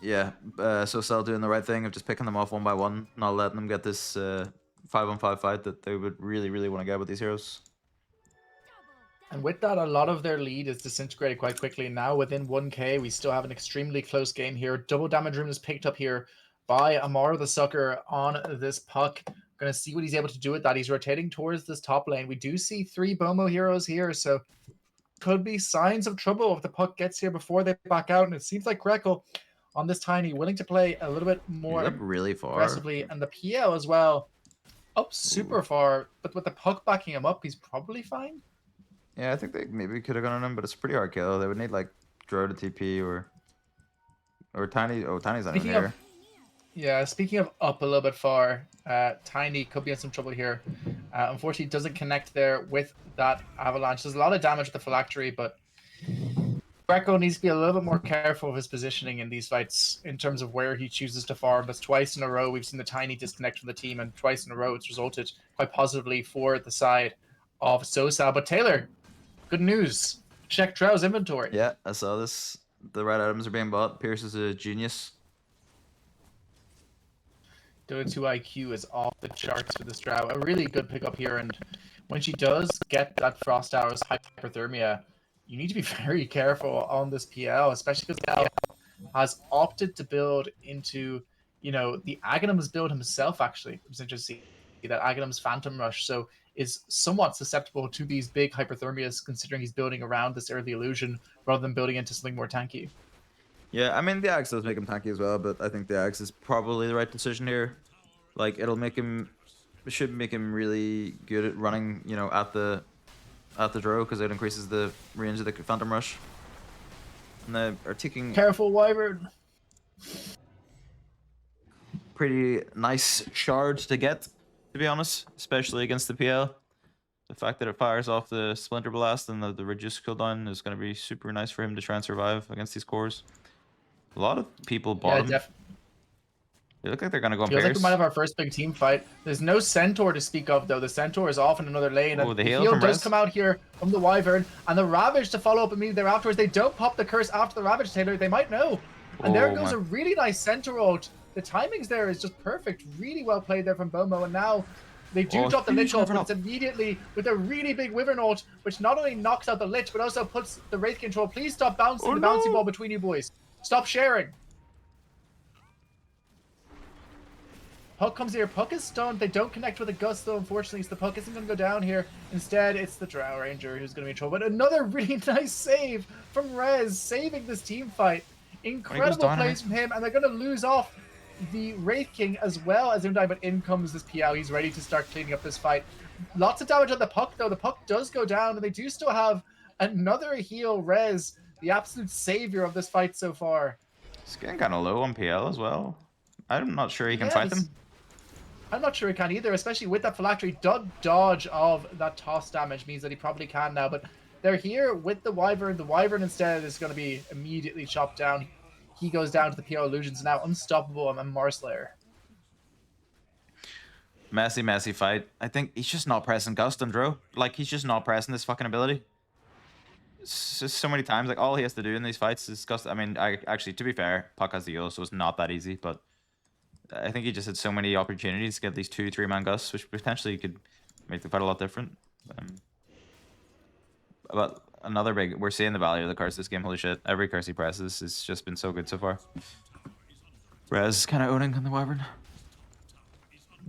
yeah, Sosal doing the right thing of just picking them off one by one, not letting them get this 5-on-5 fight that they would really, really want to get with these heroes. And with that, a lot of their lead is disintegrated quite quickly. Now within 1k, we still have an extremely close game here. Double damage room is picked up here by Amaro the Sucker on this puck. Going to see what he's able to do with that. He's rotating towards this top lane. We do see 3 Bomo heroes here, so could be signs of trouble if the puck gets here before they back out. And it seems like Greco on this Tiny, willing to play a little bit He's more up really far. aggressively, and the PL as well, up super far. But with the puck backing him up, he's probably fine. Yeah, I think they maybe could have gone on him, but it's a pretty hard kill. They would need like Drow to TP or Tiny. Oh, Tiny's not even Speaking of- here. Yeah, speaking of up a little bit far, Tiny could be in some trouble here. Unfortunately, doesn't connect there with that avalanche. There's a lot of damage with the phylactery, but Greco needs to be a little bit more careful of his positioning in these fights in terms of where he chooses to farm. But twice in a row, we've seen the Tiny disconnect from the team, and twice in a row, it's resulted quite positively for the side of Sosal. But Taylor, good news. Check Drow's inventory. Yeah, I saw this. The right items are being bought. Pierce is a genius. Dota 2 IQ is off the charts for this Drow. A really good pickup here, and when she does get that Frost Hours hypothermia, you need to be very careful on this PL, especially because PL has opted to build into, the Aghanim's build himself, actually. It was interesting to see that Aghanim's Phantom Rush, so is somewhat susceptible to these big hyperthermias, considering he's building around this early illusion rather than building into something more tanky. Yeah, I mean the Axe does make him tanky as well, but I think the Axe is probably the right decision here. Like it should make him really good at running, at the draw because it increases the range of the Phantom Rush. And they are taking Careful, Wyvern. pretty nice shards to get, to be honest, especially against the PL. The fact that it fires off the Splinter Blast and the reduce cooldown is going to be super nice for him to try and survive against these cores. A lot of people bought him. They look like they're going to go on Feels Pierce. like we might have our first big team fight. There's no Centaur to speak of, though. The Centaur is off in another lane. Oh, And the the heal heal from does Rez. come out here from the Wyvern. And the Ravage to follow up immediately there afterwards. They don't pop the curse after the Ravage, Taylor. They might know. And there Oh, goes my. a really nice Centaur ult. The timings there is just perfect. Really well played there from Bomo. And now they do Oh, drop the huge Lich ult, Wyvern but it's immediately with a really big Wyvern ult, which not only knocks out the Lich, but also puts the Wraith control. Please stop bouncing Oh, the bouncy no. ball between you boys. Stop sharing. Puck comes here. Puck is stunned. They don't connect with a gust, though, unfortunately, so the Puck isn't going to go down here. Instead, it's the Drow Ranger who's going to be in trouble. But another really nice save from Rez, saving this team fight. Incredible down, plays from him, and they're going to lose off the Wraith King as well as him dying, but in comes this PL. He's ready to start cleaning up this fight. Lots of damage on the Puck, though. The Puck does go down, and they do still have another heal. Rez, the absolute savior of this fight so far. He's getting kind of low on PL as well. I'm not sure he can Yeah, fight this- them. I'm not sure he can either, especially with that phylactery. Dodge of that toss damage means that he probably can now, but they're here with the Wyvern. The Wyvern instead is going to be immediately chopped down. He goes down to the PL Illusions now, unstoppable and Marslayer. Messy fight. I think he's just not pressing Gust and Drow. Like, he's just not pressing this fucking ability. It's just so many times, like, all he has to do in these fights is Gust. I mean, actually, to be fair, Puck has the heal, so it's not that easy, but I think he just had so many opportunities to get these 2-3-man Gusts, which potentially could make the fight a lot different. But another big, we're seeing the value of the curse this game. Holy shit, every curse he presses has just been so good so far. Rez kind of owning on the Wyvern.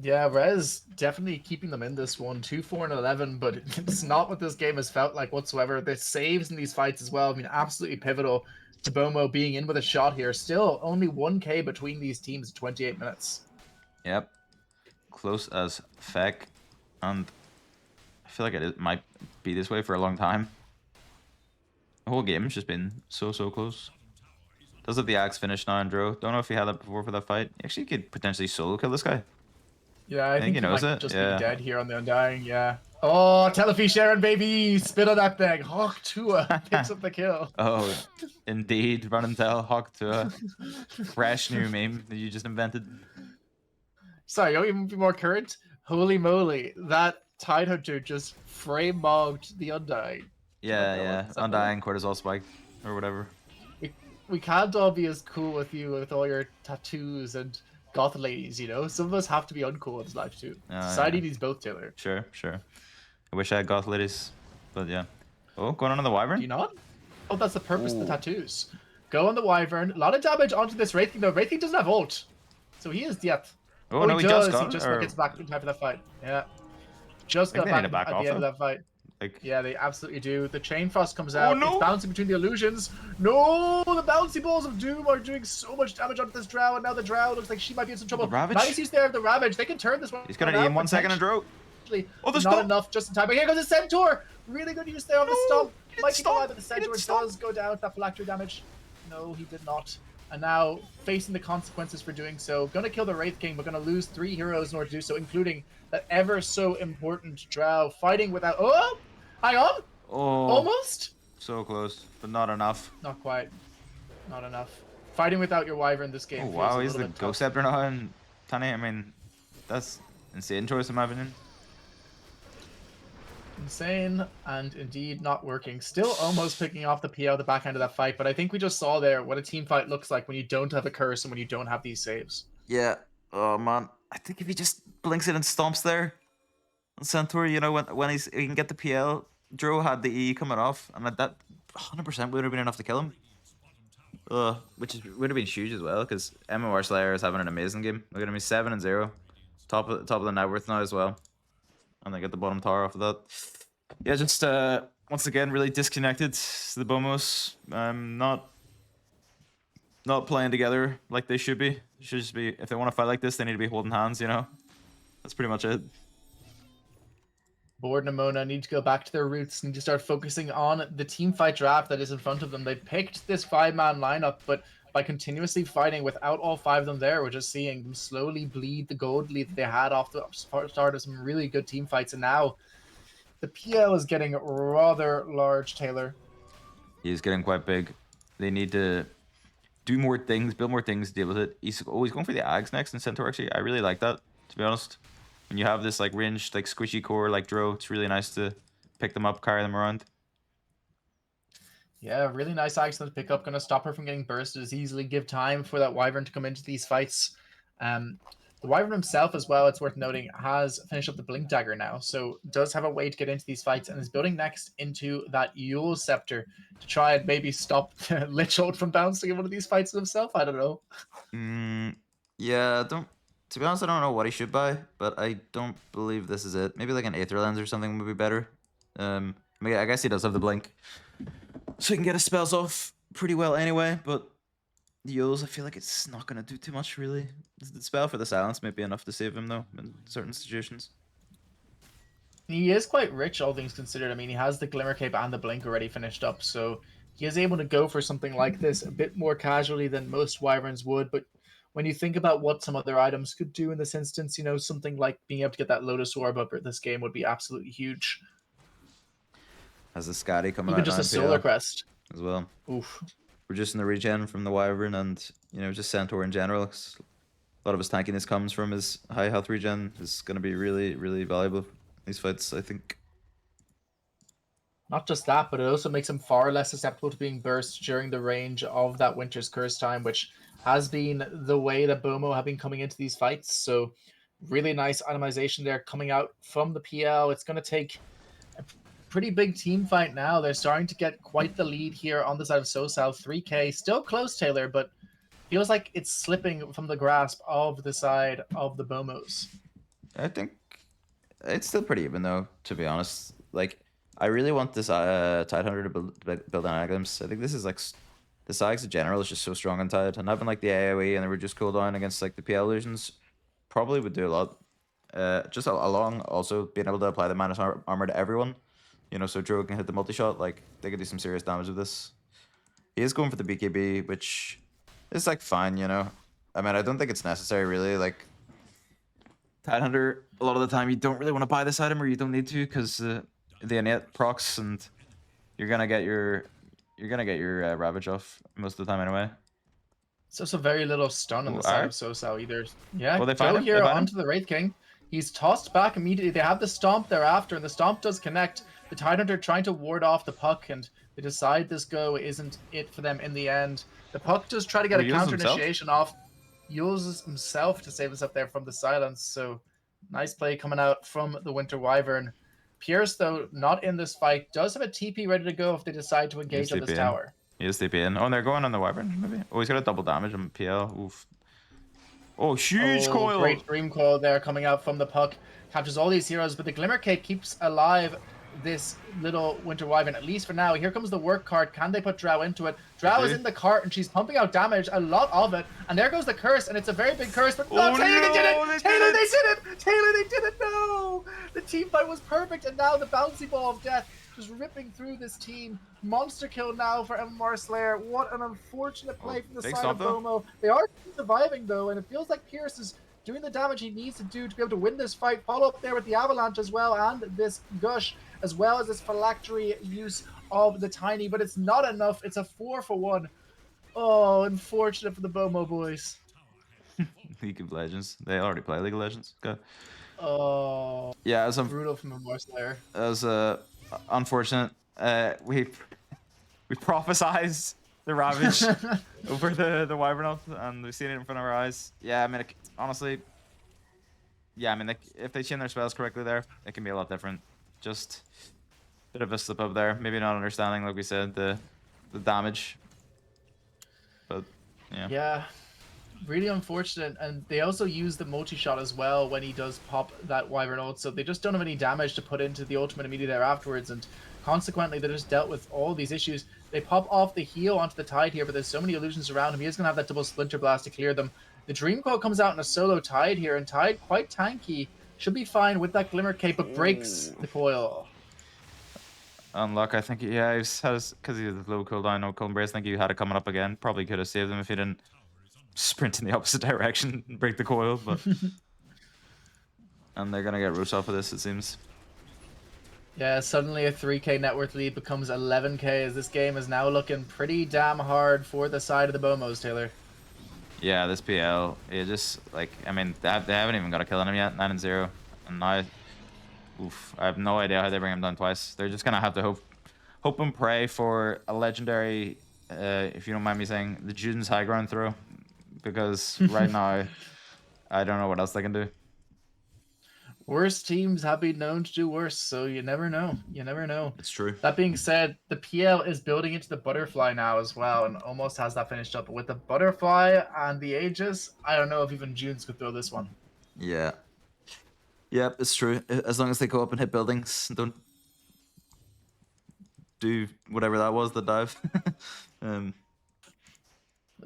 Yeah, Rez definitely keeping them in this one. 2-4 and 11, but it's not what this game has felt like whatsoever. The saves in these fights as well have been absolutely pivotal to Bomo being in with a shot here. Still only 1k between these teams at 28 minutes. Yep. Close as feck. And I feel like it might be this way for a long time. The whole game's just been so close. Does have the axe finish now, Andro? Don't know if he had that before for that fight. Actually, could potentially solo kill this guy. Yeah, I think he knows might it, just yeah. be dead here on the Undying, yeah. Oh, Telefi Sharon, baby! Spit on that thing. Hawk Tua picks up the kill. Oh, indeed. Run and tell. Hawk to a fresh new meme that you just invented. Sorry, you don't even be more current? Holy moly, that Tidehunter just frame mobbed the Undying. Yeah. Is that Undying cortisol spike or whatever. We can't all be as cool with you with all your tattoos and goth ladies, you know? Some of us have to be uncool in this life too. Society needs both, Taylor. Sure. I wish I had goth ladies, but yeah. Oh, going on the Wyvern? Do you not? Oh, that's the purpose of the tattoos. Go on the Wyvern. A lot of damage onto this Wraith King, though. Wraith King doesn't have ult. So he is death. Oh, no, he just got He it, just or- gets back in time for that fight. Yeah. Just I think got they need back to back at off the end of though. that fight. Like, Yeah, they absolutely do. The Chain Frost comes Oh, out. no. It's bouncing between the illusions. No, the bouncy balls of doom are doing so much damage onto this Drow, and now the Drow looks like she might be in some trouble. Ravage? Nice use there of the Ravage. They can turn this one. he's gonna out aim 1 second in a row. potentially, Oh, but the not stomp. enough just in time. But here goes the Centaur. Really good use there on the No, stomp. he didn't Might keep alive, stomp. but the He Centaur didn't stomp. does go down with that phylactery damage. No, he did not. And now facing the consequences for doing so. Gonna kill the Wraith King, but gonna lose 3 heroes in order to do so, including that ever so important Drow fighting without. Oh, hang on. Oh, Almost? so close, but not enough. Not quite. Not enough. Fighting without your Wyvern this game Oh feels wow, a he's little the bit Ghost tough. Scepter now, and Tani. I mean, that's insane choice in my opinion. Insane and indeed not working. Still almost picking off the PL at the back end of that fight, but I think we just saw there what a team fight looks like when you don't have a curse and when you don't have these saves. Yeah. Oh man, I think if he just blinks it and stomps there on Centaur, you know, when he can get the PL. Dro had the E coming off, and that 100% would have been enough to kill him. Would have been huge as well, because MMR Slayer is having an amazing game. Look at him, he's 7-0, top of the net worth now as well, and they get the bottom tower off of that. Yeah, just once again really disconnected. The Bomos, not playing together like they should be. Should just be, if they want to fight like this, they need to be holding hands. You know, that's pretty much it. Board and Amona need to go back to their roots, need to start focusing on the team fight draft that is in front of them. They picked this 5-man lineup, but by continuously fighting without all 5 of them there, we're just seeing them slowly bleed the gold lead that they had off the start of some really good team fights. And now the PL is getting rather large, Taylor. He's getting quite big. They need to do more things, build more things to deal with it. He's always going for the Ags next in Centaur, actually. I really like that, to be honest. When you have this like ranged, like squishy core like Dro, it's really nice to pick them up, carry them around. Yeah, really nice action to pick up. Going to stop her from getting bursted as easily. Give time for that Wyvern to come into these fights. The Wyvern himself as well, it's worth noting, has finished up the Blink Dagger now. So does have a way to get into these fights and is building next into that Yule Scepter to try and maybe stop Lich Hold from bouncing in one of these fights himself. I don't know. Yeah, to be honest, I don't know what he should buy, but I don't believe this is it. Maybe like an Aether Lens or something would be better. I mean, I guess he does have the blink, so he can get his spells off pretty well anyway. But Yules, I feel like it's not gonna do too much really. The spell for the silence might be enough to save him though in certain situations. He is quite rich, all things considered. I mean, he has the Glimmer Cape and the Blink already finished up, so he is able to go for something like this a bit more casually than most Wyverns would. But when you think about what some other items could do in this instance, you know, something like being able to get that Lotus Orb up this game would be absolutely huge. Has the Scotty coming Even out just now a in Solar PL Crest. as well. Oof. Reducing the regen from the Wyvern and, you know, just Centaur in general. 'Cause a lot of his tankiness comes from his high health regen. Is going to be really, really valuable in these fights, I think. Not just that, but it also makes him far less susceptible to being burst during the range of that Winter's Curse time, which has been the way that Bomo have been coming into these fights. So really nice itemization there coming out from the PL. It's going to take a pretty big team fight now. They're starting to get quite the lead here on the side of Sosal. 3K, still close, Taylor, but feels like it's slipping from the grasp of the side of the Bomos. I think it's still pretty even though, to be honest. Like, I really want this Tidehunter to build on items. I think this is like the Sags in general is just so strong on Tide, and having like the AoE and the reduced cooldown against like the PL illusions probably would do a lot. Just along also being able to apply the minus armor to everyone, you know, so Dro can hit the multi shot. Like they could do some serious damage with this. He is going for the BKB, which is like fine, you know. I mean, I don't think it's necessary really. Like Tidehunter, a lot of the time you don't really want to buy this item, or you don't need to, because the innate procs, and you're gonna get your Ravage off most of the time anyway. It's also very little stun on the side of Sosal either. Yeah, Well, they find Joe him, here they find onto the Wraith King. He's tossed back immediately. They have the Stomp thereafter, and the Stomp does connect. The Tidehunter trying to ward off the puck, and they decide this go isn't it for them in the end. The puck does try to get a counter initiation off. Uses himself to save us up there from the silence. So nice play coming out from the Winter Wyvern. Pierce, though, not in this fight, does have a TP ready to go if they decide to engage on this tower. He is TP in. Oh, and they're going on the Wyvern, maybe? Oh, he's got a double damage on PL. Oof. Oh, huge coil! Great Dream Coil there coming out from the puck. Captures all these heroes, but the Glimmer Cape keeps alive this little Winter Wyvern, at least for now. Here comes the work card. Can they put Drow into it? Drow is in the cart, and she's pumping out damage, a lot of it. And there goes the curse, and it's a very big curse. But no, Taylor, they did it! Taylor, they did it! Taylor, they did it! No! The team fight was perfect, and now the bouncy ball of death just ripping through this team. Monster kill now for MMR Slayer. What an unfortunate play from the side of Bomo. They are surviving, though, and it feels like Pierce is doing the damage he needs to do to be able to win this fight. Follow up there with the Avalanche as well, and this Gush, as well as this phylactery use of the Tiny, but it's not enough. It's a 4-for-1. Oh, unfortunate for the Bomo boys. League of Legends. They already play League of Legends. Okay. Oh, Yeah, it was brutal from MMR Slayer. It was unfortunate. We prophesized the Ravage over the Wyvern ult, and we've seen it in front of our eyes. Yeah, I mean, honestly, yeah, I mean, if they chain their spells correctly there, it can be a lot different. Just a bit of a slip up there. Maybe not understanding, like we said, the damage. But yeah. Yeah. Really unfortunate, and they also use the multi-shot as well when he does pop that Wyvern ult, so they just don't have any damage to put into the ultimate immediately there afterwards, and consequently they just dealt with all these issues. They pop off the heal onto the Tide here, but there's so many illusions around him. He is going to have that double Splinter Blast to clear them. The Dream Coil comes out in a solo Tide here, and Tide quite tanky. Should be fine with that Glimmer Cape, but breaks the coil. Unluck, I think, yeah, he's has, because he has low cooldown, no cold embrace. I think he had it coming up again. Probably could have saved him if he didn't sprint in the opposite direction and break the coil, but and they're gonna get Roos off of this, it seems. Yeah, suddenly a 3k net worth lead becomes 11k as this game is now looking pretty damn hard for the side of the Bomos, Taylor. Yeah, this PL, it just, like, I mean, they haven't even got a kill on him yet, 9-0, and now, oof, I have no idea how they bring him down twice. They're just gonna have to hope and pray for a legendary, if you don't mind me saying, the Juden's high ground throw. Because right now, I don't know what else they can do. Worse teams have been known to do worse, so you never know. You never know. It's true. That being said, the PL is building into the Butterfly now as well, and almost has that finished up. But with the Butterfly and the Aegis, I don't know if even Junes could throw this one. Yeah. Yep, it's true. As long as they go up and hit buildings, don't do whatever that was, the dive.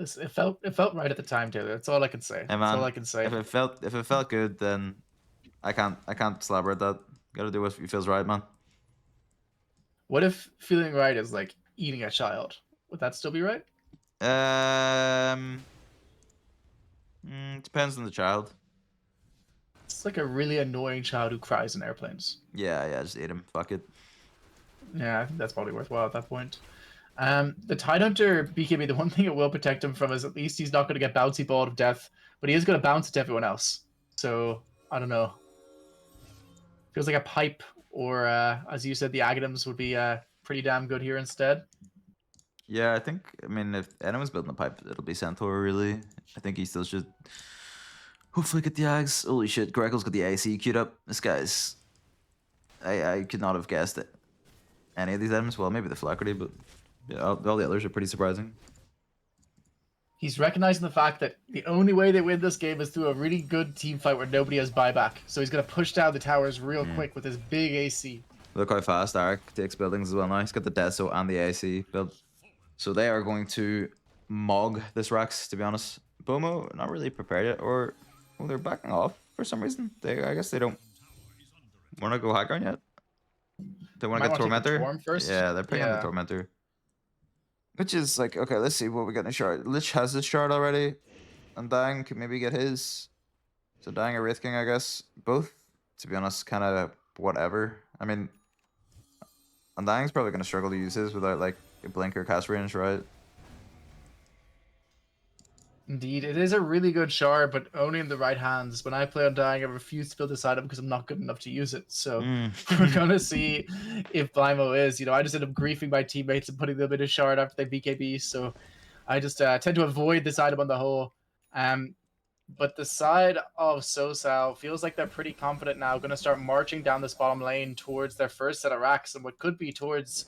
It felt right at the time, Taylor. That's all I can say. Hey, man, That's all I can say. If it felt good, then I can't slabber at that. Gotta do what feels right, man. What if feeling right is like eating a child? Would that still be right? Depends on the child. It's like a really annoying child who cries in airplanes. Yeah, just eat him. Fuck it. Yeah, I think that's probably worthwhile at that point. The Tidehunter BKB, the one thing it will protect him from is at least he's not going to get bouncy balled of death, but he is going to bounce to everyone else. So, I don't know. Feels like a pipe, or as you said, the Agadams would be pretty damn good here instead. Yeah, I mean, if anyone's building a pipe, it'll be Centaur, really. I think he still should hopefully get the Ags. Holy shit, Grekel's got the AC queued up. This guy's... I could not have guessed it. Any of these items. Well, maybe the Phylactery, but... yeah, all the others are pretty surprising. He's recognizing the fact that the only way they win this game is through a really good team fight where nobody has buyback. So he's going to push down the towers real quick with his big AC. Look how fast Arik takes buildings as well now. He's got the Deso and the AC built. So they are going to mog this Rax, to be honest. Bomo, not really prepared yet. Or, well, they're backing off for some reason. I guess they don't want to go high ground yet. They want to get Tormentor. Yeah, they're picking up the Tormentor. Which is like, okay, let's see what we got in the shard. Lich has his shard already. And Dang could maybe get his. So Dang or Wraith King, I guess. Both, to be honest, kind of whatever. I mean, Undying's probably going to struggle to use his without like a blink or cast range, right? Indeed, it is a really good shard, but only in the right hands. When I play Undying, I refuse to build this item because I'm not good enough to use it. So we're going to see if Blimo is. You know, I just end up griefing my teammates and putting them in a shard after they BKB. So I just tend to avoid this item on the whole. But the side of Sosal feels like they're pretty confident now, going to start marching down this bottom lane towards their first set of racks and what could be towards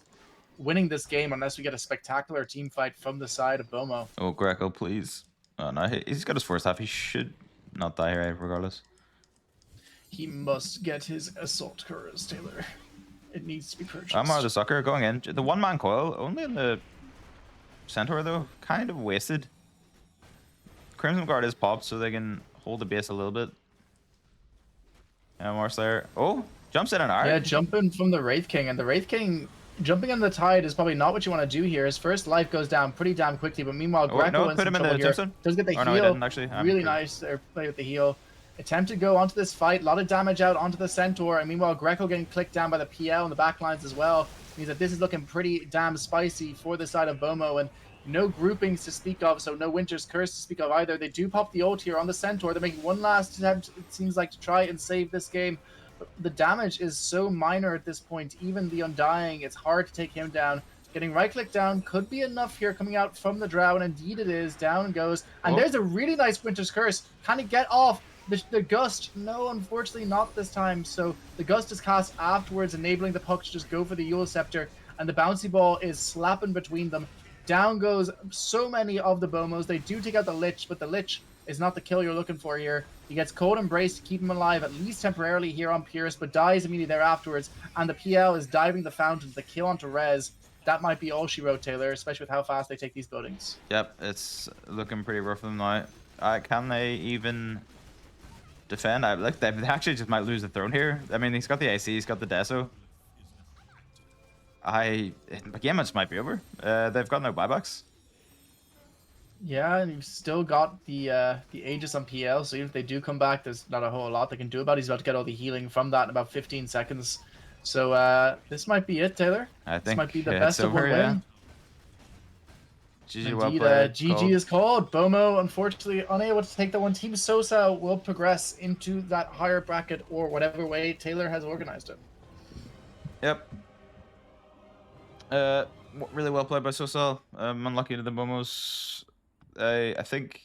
winning this game unless we get a spectacular team fight from the side of Bomo. Oh, Greco, please. Oh, no, he's got his first half. He should not die here, regardless. He must get his assault curse, Taylor. It needs to be purchased. Amar the Sucker going in. The one-man coil, only in the Centaur though, kind of wasted. Crimson Guard is popped, so they can hold the base a little bit. And more Slayer. Oh, jumps in an arc. Yeah, jumping from the Wraith King, and the Wraith King jumping on the tide is probably not what you want to do here. His first life goes down pretty damn quickly, but meanwhile, Greco no, in put some him in trouble the here. tombstone. Does get the Or heal. no, he didn't actually. Really nice play with the heal. Attempt to go onto this fight. A lot of damage out onto the Centaur, and meanwhile, Greco getting clicked down by the PL and the backlines as well. Means that this is looking pretty damn spicy for the side of Bomo, and no groupings to speak of, so no Winter's Curse to speak of either. They do pop the ult here on the Centaur. They're making one last attempt, it seems like, to try and save this game. But the damage is so minor at this point. Even the Undying, it's hard to take him down. Getting right-click down could be enough here coming out from the Drow, and indeed it is. Down goes. And there's a really nice Winter's Curse. Can he get off the Gust? No, unfortunately not this time. So the Gust is cast afterwards, enabling the puck to just go for the Yule Scepter. And the bouncy ball is slapping between them. Down goes so many of the Bomos. They do take out the Lich, but the Lich is not the kill you're looking for here. He gets Cold Embrace to keep him alive, at least temporarily here on Pierce, but dies immediately there afterwards. And the PL is diving the fountain, the kill onto Rez. That might be all she wrote, Taylor, especially with how fast they take these buildings. Yep, it's looking pretty rough for them now. Can they even defend? They actually just might lose the throne here. I mean, he's got the AC, he's got the Deso. The game just might be over. They've got no buybacks. Yeah, and you've still got the Aegis on PL, so even if they do come back, there's not a whole lot they can do about it. He's about to get all the healing from that in about 15 seconds. So this might be it, Taylor. I think this might be the it's best of one over, yeah. win. GG, well Indeed, played. GG is called. Bomo, unfortunately, unable to take that one. Team Sosal will progress into that higher bracket or whatever way Taylor has organized it. Yep. Really well played by Sosal. Unlucky to the Momos. I think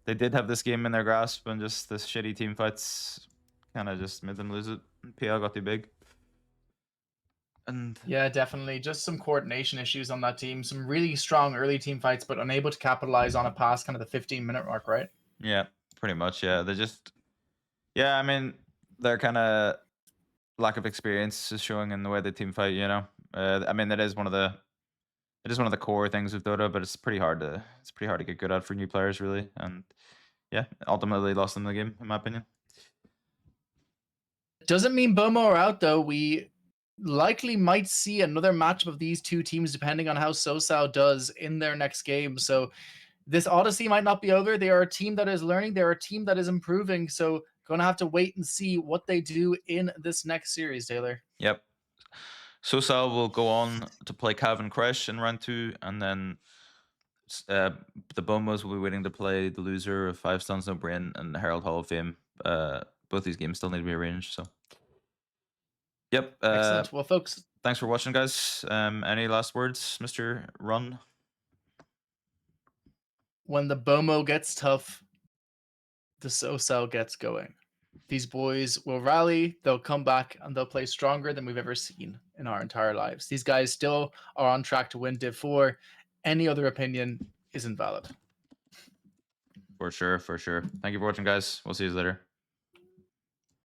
they did have this game in their grasp, and just this shitty team fights kind of just made them lose it. PL got too big. And yeah, definitely. Just some coordination issues on that team. Some really strong early team fights, but unable to capitalize on it past kind of the 15-minute mark, right? Yeah, pretty much. Yeah, they just. Yeah, I mean, their kind of lack of experience is showing in the way they team fight. You know, I mean, it is one of the core things with Dota, but it's pretty hard to get good at for new players, really. And yeah, ultimately lost them the game, in my opinion. Doesn't mean Bomo are out though. We likely might see another matchup of these two teams depending on how Sosal does in their next game. So this Odyssey might not be over. They are a team that is learning. They're a team that is improving. So going to have to wait and see what they do in this next series, Taylor. Yep. Sosal will go on to play Cav and Crash in round 2, and then the Bomos will be waiting to play the loser of 5 Stones No Brain and Herald Hall of Fame. Both these games still need to be arranged. So, yep. Excellent. Well, folks, thanks for watching, guys. Any last words, Mr. Run? When the Bomo gets tough, the Sosal gets going. These boys will rally, they'll come back, and they'll play stronger than we've ever seen in our entire lives. These guys still are on track to win Div 4. Any other opinion is invalid. For sure, for sure. Thank you for watching, guys. We'll see you later.